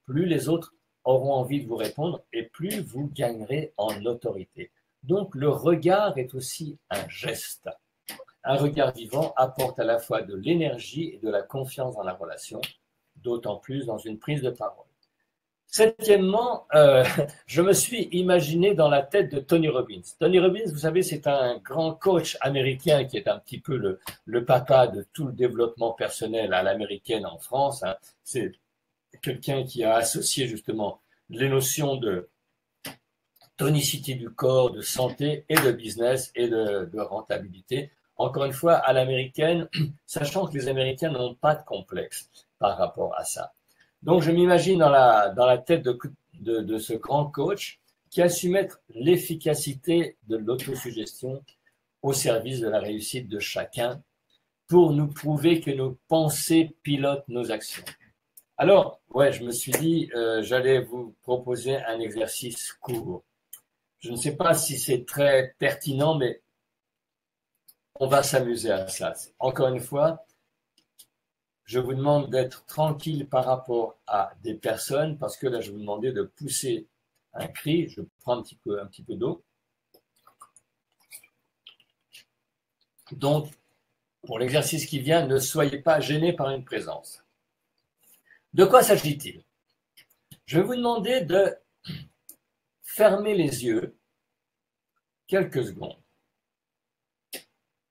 plus les autres auront envie de vous répondre et plus vous gagnerez en autorité. Donc, le regard est aussi un geste. Un regard vivant apporte à la fois de l'énergie et de la confiance dans la relation, d'autant plus dans une prise de parole. 7e, je me suis imaginé dans la tête de Tony Robbins. Tony Robbins, vous savez, c'est un grand coach américain qui est un petit peu le papa de tout le développement personnel à l'américaine en France. C'est quelqu'un qui a associé justement les notions de tonicité du corps, de santé et de business et de rentabilité. Encore une fois, à l'américaine, sachant que les Américains n'ont pas de complexe par rapport à ça. Donc, je m'imagine dans la tête de ce grand coach qui a su mettre l'efficacité de l'autosuggestion au service de la réussite de chacun pour nous prouver que nos pensées pilotent nos actions. Alors, ouais, je me suis dit, j'allais vous proposer un exercice court. Je ne sais pas si c'est très pertinent, mais on va s'amuser à ça. Encore une fois, je vous demande d'être tranquille par rapport à des personnes, parce que là, je vais vous demander de pousser un cri. Je prends un petit peu d'eau. Donc, pour l'exercice qui vient, ne soyez pas gênés par une présence. De quoi s'agit-il? Je vais vous demander de fermez les yeux quelques secondes.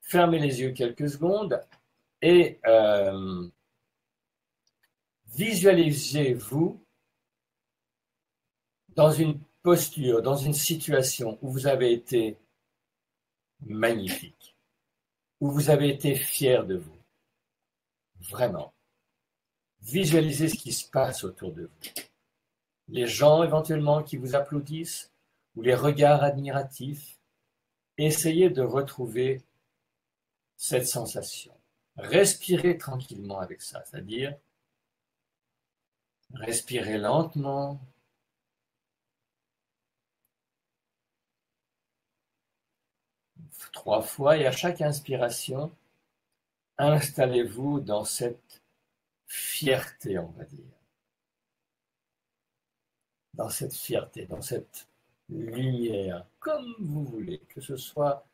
Fermez les yeux quelques secondes et visualisez-vous dans une posture, dans une situation où vous avez été magnifique, où vous avez été fier de vous. Vraiment. Visualisez ce qui se passe autour de vous. Les gens éventuellement qui vous applaudissent ou les regards admiratifs. Essayez de retrouver cette sensation. Respirez tranquillement avec ça, c'est-à-dire respirez lentement. Trois fois, et à chaque inspiration, installez-vous dans cette fierté, on va dire. Dans cette fierté, dans cette lumière, comme vous voulez, que ce soit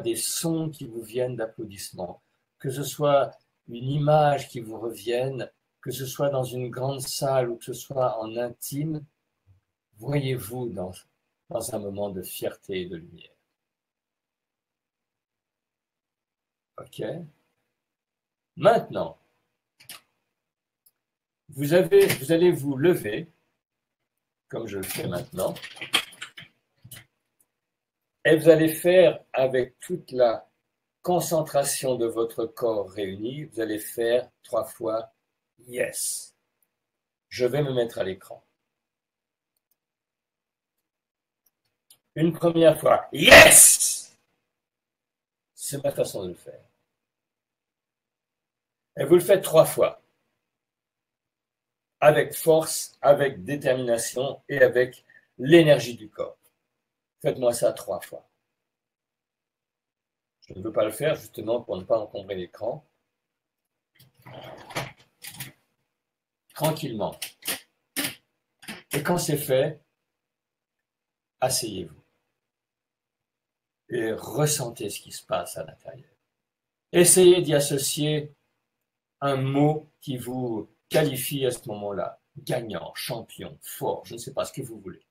des sons qui vous viennent d'applaudissements, que ce soit une image qui vous revienne, que ce soit dans une grande salle ou que ce soit en intime, voyez-vous dans un moment de fierté et de lumière. Ok? Maintenant, vous allez vous lever, comme je le fais maintenant, et vous allez faire avec toute la concentration de votre corps réuni, vous allez faire 3 fois « Yes ». Je vais me mettre à l'écran. Une première fois « Yes ». C'est ma façon de le faire. Et vous le faites 3 fois. Avec force, avec détermination et avec l'énergie du corps. Faites-moi ça 3 fois. Je ne veux pas le faire justement pour ne pas encombrer l'écran. Tranquillement. Et quand c'est fait, asseyez-vous. Et ressentez ce qui se passe à l'intérieur. Essayez d'y associer un mot qui vous qualifie à ce moment-là. Gagnant, champion, fort, je ne sais pas ce que vous voulez.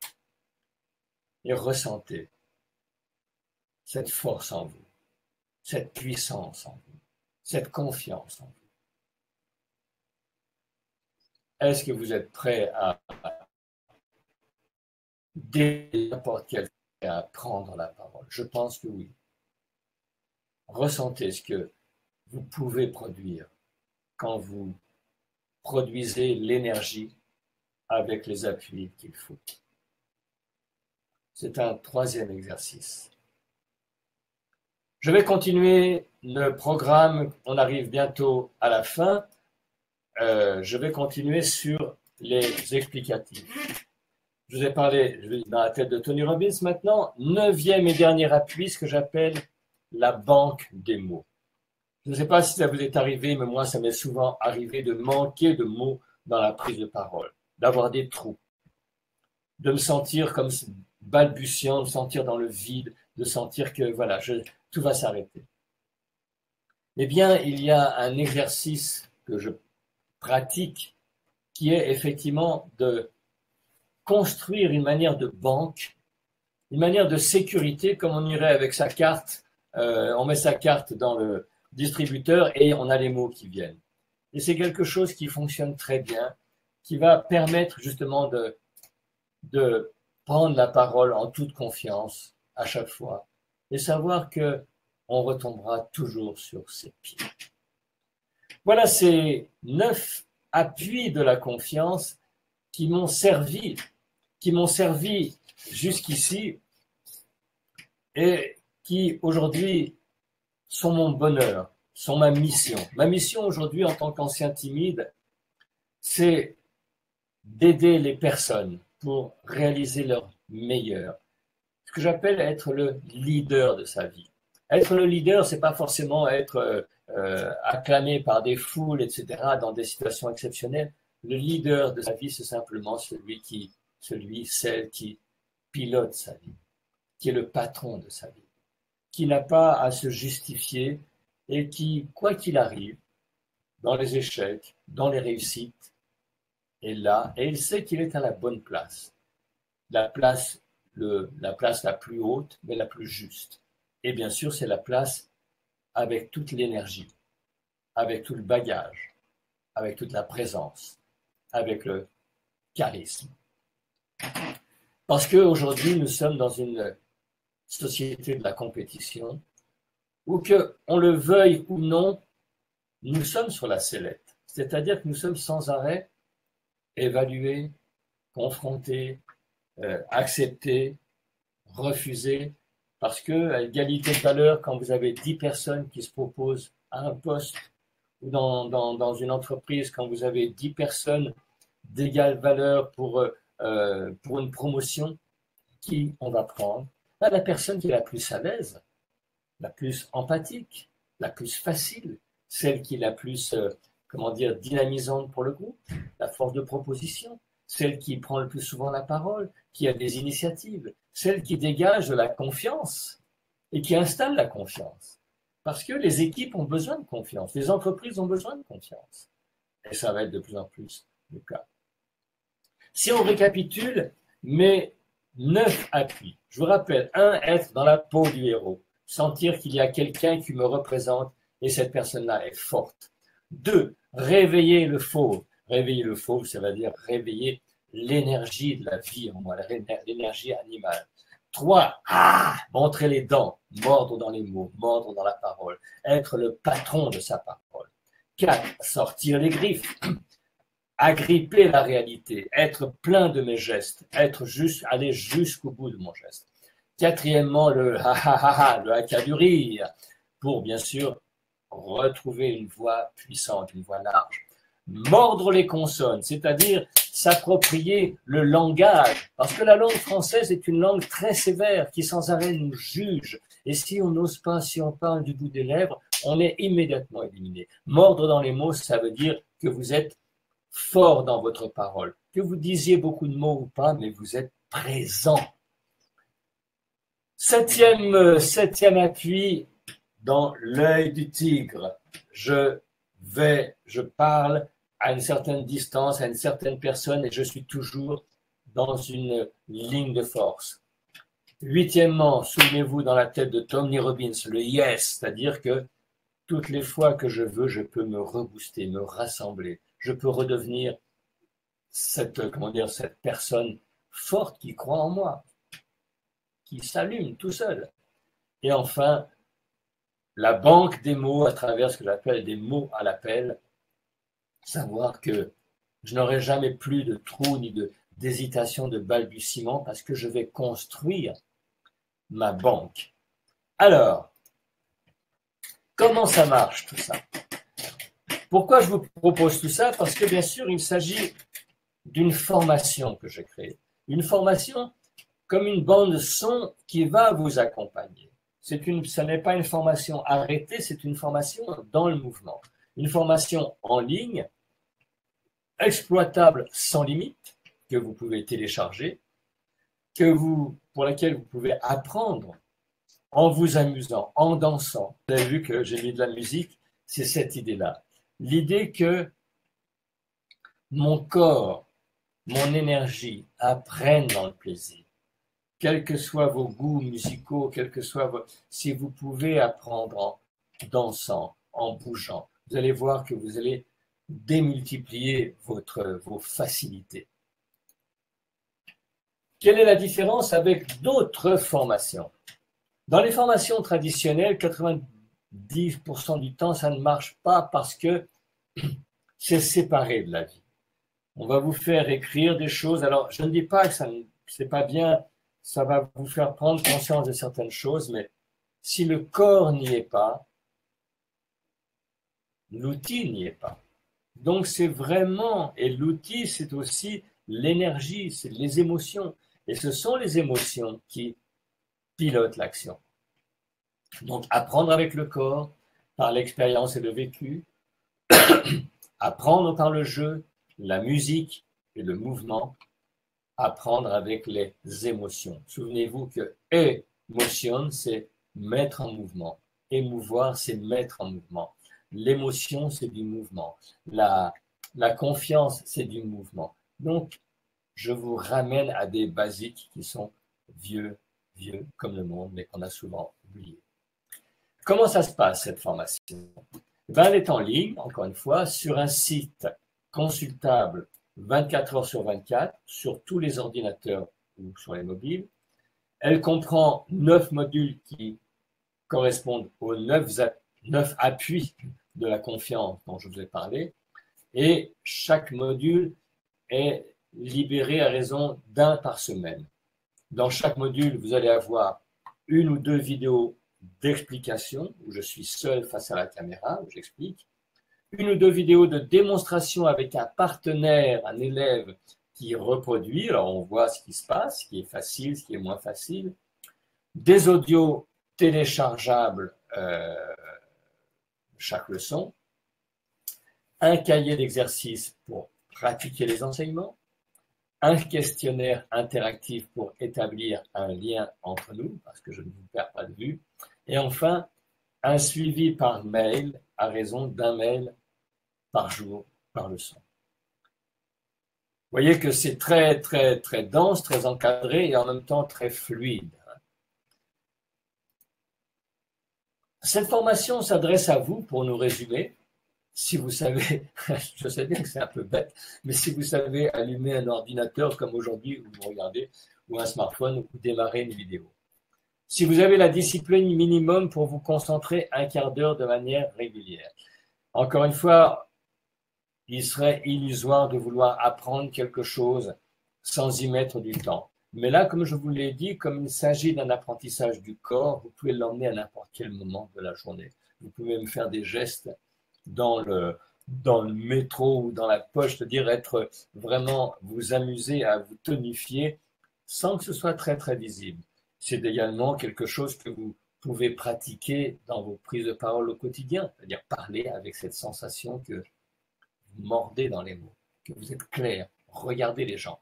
Et ressentez cette force en vous, cette puissance en vous, cette confiance en vous. Est-ce que vous êtes prêt à, dès n'importe quel à prendre la parole? Je pense que oui. Ressentez ce que vous pouvez produire quand vous produisez l'énergie avec les appuis qu'il faut. C'est un 3e exercice. Je vais continuer le programme, on arrive bientôt à la fin. Je vais continuer sur les explicatifs. Je vous ai parlé, je vais dans la tête de Tony Robbins maintenant, 9e et dernier appui, ce que j'appelle la banque des mots. Je ne sais pas si ça vous est arrivé, mais moi, ça m'est souvent arrivé de manquer de mots dans la prise de parole, d'avoir des trous, de me sentir comme balbutiant, de me sentir dans le vide, de sentir que voilà, tout va s'arrêter. Eh bien, il y a un exercice que je pratique qui est effectivement de construire une manière de banque, une manière de sécurité, comme on irait avec sa carte, on met sa carte dans le distributeur et on a les mots qui viennent. Et c'est quelque chose qui fonctionne très bien, qui va permettre justement de prendre la parole en toute confiance à chaque fois et savoir que on retombera toujours sur ses pieds. Voilà ces 9 appuis de la confiance qui m'ont servi jusqu'ici et qui aujourd'hui sont mon bonheur, sont ma mission. Ma mission aujourd'hui en tant qu'ancien timide, c'est d'aider les personnes pour réaliser leur meilleur. Ce que j'appelle être le leader de sa vie. Être le leader, c'est pas forcément être acclamé par des foules, etc., dans des situations exceptionnelles. Le leader de sa vie, c'est simplement celle qui pilote sa vie, qui est le patron de sa vie, qui n'a pas à se justifier et qui, quoi qu'il arrive, dans les échecs, dans les réussites, est là et il sait qu'il est à la bonne place. la place, la place la plus haute, mais la plus juste. Et bien sûr, c'est la place avec toute l'énergie, avec tout le bagage, avec toute la présence, avec le charisme. Parce qu'aujourd'hui, nous sommes dans une société de la compétition où, qu'on le veuille ou non, nous sommes sur la sellette. C'est-à-dire que nous sommes sans arrêt évalués, confrontés, acceptés, refusés, parce qu'à égalité de valeur, quand vous avez 10 personnes qui se proposent à un poste, ou dans une entreprise, quand vous avez 10 personnes d'égale valeur pour une promotion, qui on va prendre? La personne qui est la plus à l'aise, la plus empathique, la plus facile, celle qui est la plus, comment dire, dynamisante pour le groupe, la force de proposition, celle qui prend le plus souvent la parole, qui a des initiatives, celle qui dégage de la confiance et qui installe la confiance. Parce que les équipes ont besoin de confiance, les entreprises ont besoin de confiance. Et ça va être de plus en plus le cas. Si on récapitule mes 9 appuis, je vous rappelle, 1, être dans la peau du héros, sentir qu'il y a quelqu'un qui me représente et cette personne-là est forte. 2, réveiller le fauve. Réveiller le fauve, ça veut dire réveiller l'énergie de la vie en moi, l'énergie animale. 3, montrer les dents, mordre dans les mots, mordre dans la parole, être le patron de sa parole. 4, sortir les griffes, agripper la réalité, être plein de mes gestes, aller jusqu'au bout de mon geste. 4e, le le haka du rire, pour bien sûr retrouver une voix puissante, une voix large. Mordre les consonnes, c'est-à-dire s'approprier le langage, parce que la langue française est une langue très sévère qui sans arrêt nous juge. Et si on n'ose pas, si on parle du bout des lèvres, on est immédiatement éliminé. Mordre dans les mots, ça veut dire que vous êtes fort dans votre parole, que vous disiez beaucoup de mots ou pas, mais vous êtes présent. 7e appui, dans l'œil du tigre. Je parle à une certaine distance, à une certaine personne, et je suis toujours dans une ligne de force. 8e, souvenez-vous dans la tête de Tony Robbins, le yes, c'est-à-dire que toutes les fois que je veux, je peux me rebooster, me rassembler. Je peux redevenir cette personne forte qui croit en moi, qui s'allume tout seul. Et enfin, la banque des mots à travers ce que j'appelle des mots à l'appel, savoir que je n'aurai jamais plus de trou ni d'hésitation, de balbutiement, parce que je vais construire ma banque. Alors, comment ça marche tout ça? Pourquoi je vous propose tout ça? Parce que bien sûr, il s'agit d'une formation que j'ai créée. Une formation comme une bande son qui va vous accompagner. Ce n'est pas une formation arrêtée, c'est une formation dans le mouvement. Une formation en ligne, exploitable sans limite, que vous pouvez télécharger, pour laquelle vous pouvez apprendre en vous amusant, en dansant. Vous avez vu que j'ai mis de la musique, c'est cette idée-là. L'idée que mon corps, mon énergie apprennent dans le plaisir. Quels que soient vos goûts musicaux, si vous pouvez apprendre en dansant, en bougeant, vous allez voir que vous allez démultiplier vos facilités. Quelle est la différence avec d'autres formations? Dans les formations traditionnelles, 90% du temps, ça ne marche pas parce que c'est séparé de la vie. On va vous faire écrire des choses. Alors, je ne dis pas que c'est pas bien, ça va vous faire prendre conscience de certaines choses, mais si le corps n'y est pas, l'outil n'y est pas. Donc, c'est vraiment, et l'outil, c'est aussi l'énergie, c'est les émotions. Et ce sont les émotions qui pilotent l'action. Donc, apprendre avec le corps, par l'expérience et le vécu, apprendre par le jeu, la musique et le mouvement, apprendre avec les émotions. Souvenez-vous que émotion, c'est mettre en mouvement. Émouvoir, c'est mettre en mouvement. L'émotion, c'est du mouvement. La confiance, c'est du mouvement. Donc, je vous ramène à des basiques qui sont vieux comme le monde, mais qu'on a souvent oublié. Comment ça se passe, cette formation? Elle est en ligne, encore une fois, sur un site consultable 24 heures sur 24, sur tous les ordinateurs ou sur les mobiles. Elle comprend 9 modules qui correspondent aux 9 appuis de la confiance dont je vous ai parlé. Et chaque module est libéré à raison d'un par semaine. Dans chaque module, vous allez avoir 1 ou 2 vidéos d'explication, où je suis seul face à la caméra, où j'explique, 1 ou 2 vidéos de démonstration avec un partenaire, un élève qui reproduit, alors on voit ce qui se passe, ce qui est facile, ce qui est moins facile, des audios téléchargeables chaque leçon, un cahier d'exercices pour pratiquer les enseignements, un questionnaire interactif pour établir un lien entre nous, parce que je ne vous perds pas de vue, et enfin, un suivi par mail à raison d'1 mail par jour, par leçon. Vous voyez que c'est très, très, très dense, très encadré et en même temps très fluide. Cette formation s'adresse à vous, pour nous résumer, si vous savez, je sais bien que c'est un peu bête, mais si vous savez allumer un ordinateur comme aujourd'hui où vous regardez, ou un smartphone, ou démarrer une vidéo. Si vous avez la discipline minimum pour vous concentrer 1/4 d'heure de manière régulière. Encore une fois, il serait illusoire de vouloir apprendre quelque chose sans y mettre du temps. Mais là, comme je vous l'ai dit, comme il s'agit d'un apprentissage du corps, vous pouvez l'emmener à n'importe quel moment de la journée. Vous pouvez même faire des gestes dans le métro ou dans la poche, c'est-à-dire être vraiment, vous amuser à vous tonifier sans que ce soit très, très visible. C'est également quelque chose que vous pouvez pratiquer dans vos prises de parole au quotidien, c'est-à-dire parler avec cette sensation que vous mordez dans les mots, que vous êtes clair, regardez les gens.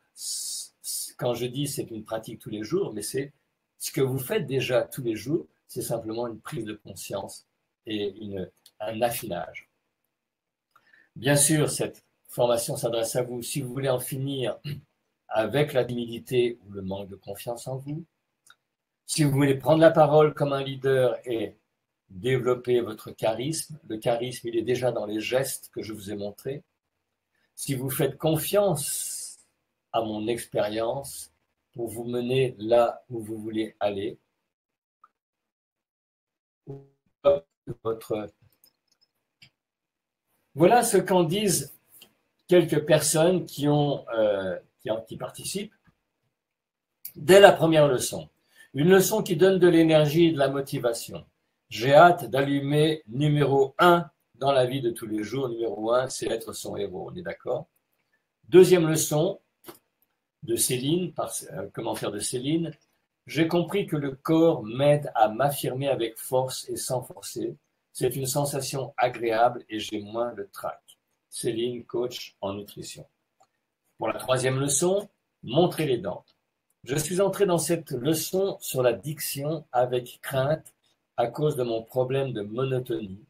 Quand je dis c'est une pratique tous les jours, mais c'est ce que vous faites déjà tous les jours, c'est simplement une prise de conscience et un affinage. Bien sûr, cette formation s'adresse à vous si vous voulez en finir avec la timidité ou le manque de confiance en vous, si vous voulez prendre la parole comme un leader et développer votre charisme. Le charisme, il est déjà dans les gestes que je vous ai montrés. Si vous faites confiance à mon expérience pour vous mener là où vous voulez aller, voilà ce qu'en disent quelques personnes qui participent dès la première leçon. Une leçon qui donne de l'énergie et de la motivation. J'ai hâte d'allumer numéro 1 dans la vie de tous les jours. Numéro 1, c'est être son héros, on est d'accord? Deuxième leçon de Céline, par commentaire de Céline. J'ai compris que le corps m'aide à m'affirmer avec force et sans forcer. C'est une sensation agréable et j'ai moins le trac. Céline, coach en nutrition. Pour la troisième leçon, montrer les dents. Je suis entré dans cette leçon sur la diction avec crainte à cause de mon problème de monotonie.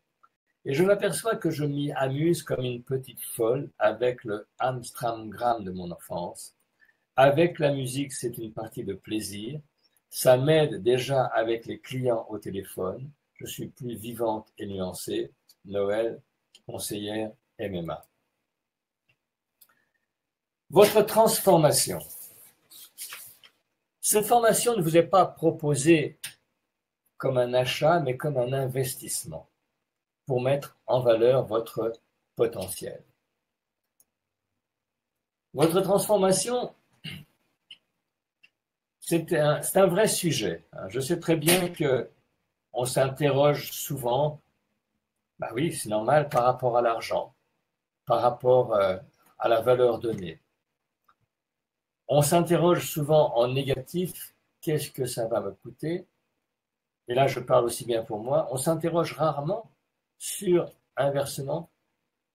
Et je m'aperçois que je m'y amuse comme une petite folle avec le Amstramgram de mon enfance. Avec la musique, c'est une partie de plaisir. Ça m'aide déjà avec les clients au téléphone. Je suis plus vivante et nuancée. Noël, conseillère MMA. Votre transformation. Cette formation ne vous est pas proposée comme un achat, mais comme un investissement pour mettre en valeur votre potentiel. Votre transformation, c'est un vrai sujet. Je sais très bien qu'on s'interroge souvent, bah oui, c'est normal, par rapport à l'argent, par rapport à la valeur donnée. On s'interroge souvent en négatif, qu'est-ce que ça va me coûter? Et là, je parle aussi bien pour moi. On s'interroge rarement sur, inversement,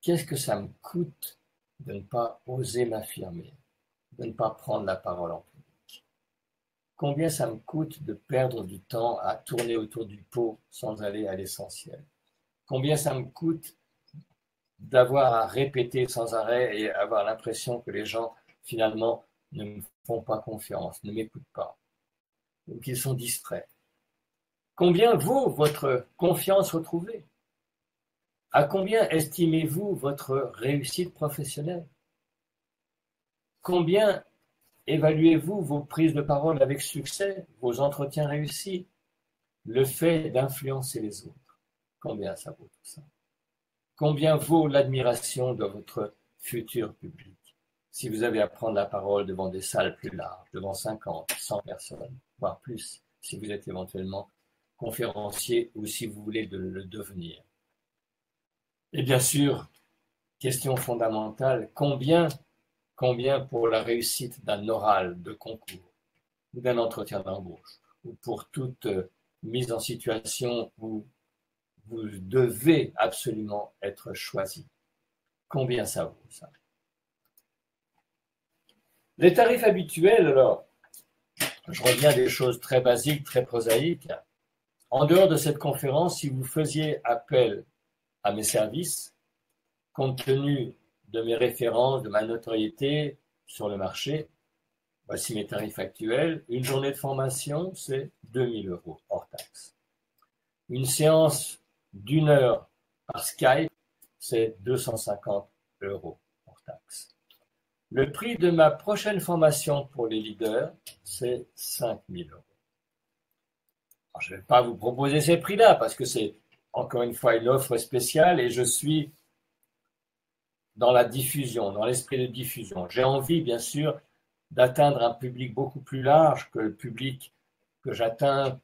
qu'est-ce que ça me coûte de ne pas oser m'affirmer, de ne pas prendre la parole en public? Combien ça me coûte de perdre du temps à tourner autour du pot sans aller à l'essentiel? Combien ça me coûte d'avoir à répéter sans arrêt et avoir l'impression que les gens, finalement, ne me font pas confiance, ne m'écoutent pas, ou qu'ils sont distraits. Combien vaut votre confiance retrouvée? À combien estimez-vous votre réussite professionnelle? Combien évaluez-vous vos prises de parole avec succès, vos entretiens réussis, le fait d'influencer les autres? Combien ça vaut tout ça? Combien vaut l'admiration de votre futur public? Si vous avez à prendre la parole devant des salles plus larges, devant 50, 100 personnes, voire plus, si vous êtes éventuellement conférencier ou si vous voulez le devenir. Et bien sûr, question fondamentale, combien pour la réussite d'un oral de concours ou d'un entretien d'embauche ou pour toute mise en situation où vous devez absolument être choisi? Combien ça vaut ça? Les tarifs habituels, alors, je reviens à des choses très basiques, très prosaïques. En dehors de cette conférence, si vous faisiez appel à mes services, compte tenu de mes références, de ma notoriété sur le marché, voici mes tarifs actuels. Une journée de formation, c'est 2 000 € hors taxe. Une séance d'1 heure par Skype, c'est 250 € hors taxe. Le prix de ma prochaine formation pour les leaders, c'est 5 000 €. Alors, je ne vais pas vous proposer ces prix-là parce que c'est encore une fois une offre spéciale et je suis dans la diffusion, dans l'esprit de diffusion. J'ai envie, bien sûr, d'atteindre un public beaucoup plus large que le public que j'atteins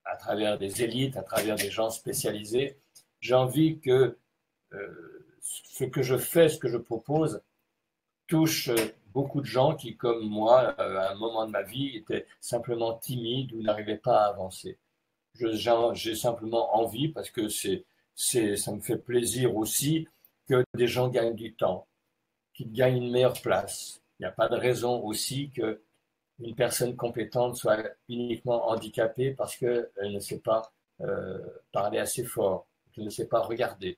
à travers des élites, à travers des gens spécialisés. J'ai envie que ce que je fais, ce que je propose, touche beaucoup de gens qui, comme moi, à un moment de ma vie, étaient simplement timides ou n'arrivaient pas à avancer. J'ai simplement envie, parce que ça me fait plaisir aussi, que des gens gagnent du temps, qu'ils gagnent une meilleure place. Il n'y a pas de raison aussi qu'une personne compétente soit uniquement handicapée parce qu'elle ne sait pas parler assez fort, qu'elle ne sait pas regarder.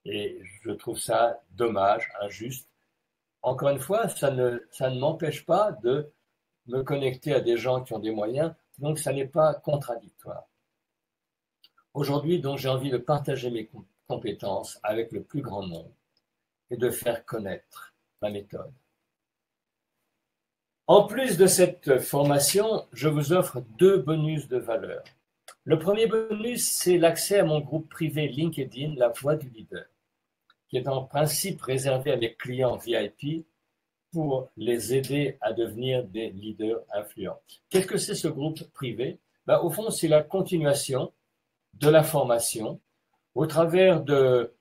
Et je trouve ça dommage, injuste. Encore une fois, ça ne m'empêche pas de me connecter à des gens qui ont des moyens, donc ça n'est pas contradictoire. Aujourd'hui, donc, j'ai envie de partager mes compétences avec le plus grand nombre et de faire connaître ma méthode. En plus de cette formation, je vous offre 2 bonus de valeur. Le premier bonus, c'est l'accès à mon groupe privé LinkedIn, La Voix du Leader, qui est en principe réservé à mes clients VIP pour les aider à devenir des leaders influents. Qu'est-ce que c'est ce groupe privé? Au fond, c'est la continuation de la formation au travers de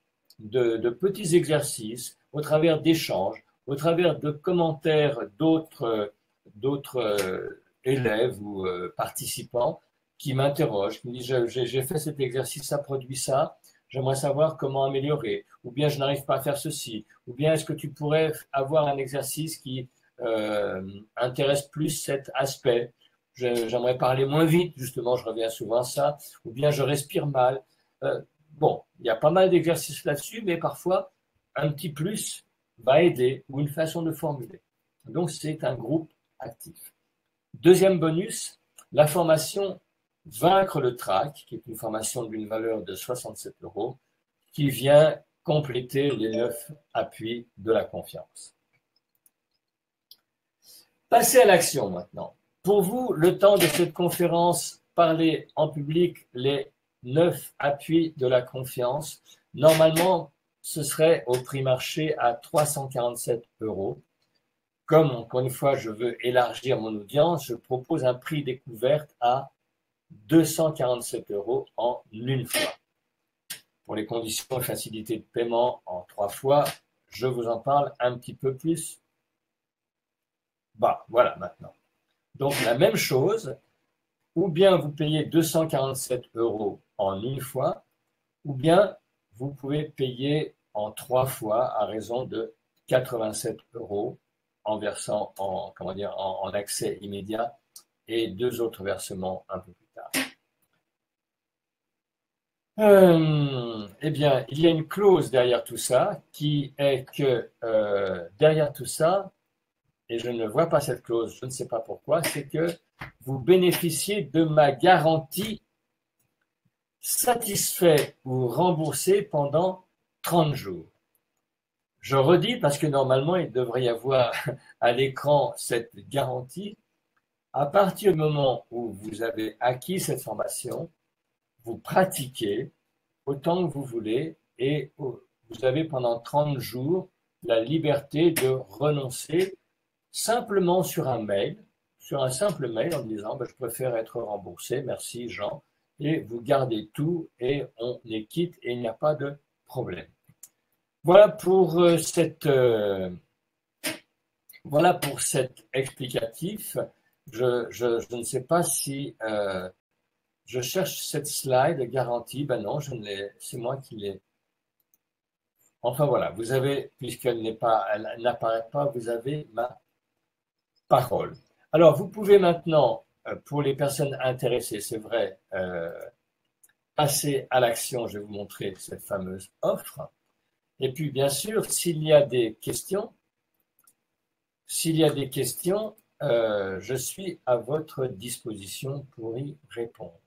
petits exercices, au travers d'échanges, au travers de commentaires d'autres élèves ou participants qui m'interrogent, qui me disent j'ai fait cet exercice, ça produit ça, j'aimerais savoir comment améliorer, ou bien je n'arrive pas à faire ceci, ou bien est-ce que tu pourrais avoir un exercice qui intéresse plus cet aspect. J'aimerais parler moins vite, justement, je reviens souvent à ça, ou bien je respire mal. Bon, il y a pas mal d'exercices là-dessus, mais parfois, un petit plus va aider, ou une façon de formuler. Donc, c'est un groupe actif. Deuxième bonus, la formation Vaincre le trac, qui est une formation d'une valeur de 67 €, qui vient compléter les 9 appuis de la confiance. Passez à l'action maintenant. Pour vous, le temps de cette conférence, parler en public, les 9 appuis de la confiance, normalement, ce serait au prix marché à 347 €. Comme, encore une fois, je veux élargir mon audience, je propose un prix découverte à 247 € en une fois. Pour les conditions et facilités de paiement en 3 fois, je vous en parle un petit peu plus. Voilà maintenant. Donc la même chose, ou bien vous payez 247 € en une fois, ou bien vous pouvez payer en 3 fois à raison de 87 € en versant en accès immédiat et 2 autres versements un peu plus tard. Eh bien, il y a une clause derrière tout ça qui est que derrière tout ça, et je ne vois pas cette clause, je ne sais pas pourquoi, c'est que vous bénéficiez de ma garantie satisfait ou remboursé pendant 30 jours. Je redis parce que normalement, il devrait y avoir à l'écran cette garantie. À partir du moment où vous avez acquis cette formation, vous pratiquez autant que vous voulez et vous avez pendant 30 jours la liberté de renoncer simplement sur un mail, sur un simple mail en disant je préfère être remboursé, merci Jean, et vous gardez tout et on est quitte et il n'y a pas de problème. Voilà pour cet explicatif. Je ne sais pas si je cherche cette slide garantie. Ben non, je ne l'ai. C'est moi qui l'ai. Enfin voilà, vous avez, puisqu'elle n'apparaît pas, vous avez ma parole. Alors, vous pouvez maintenant, pour les personnes intéressées, c'est vrai, passer à l'action. Je vais vous montrer cette fameuse offre. Et puis, bien sûr, s'il y a des questions, je suis à votre disposition pour y répondre.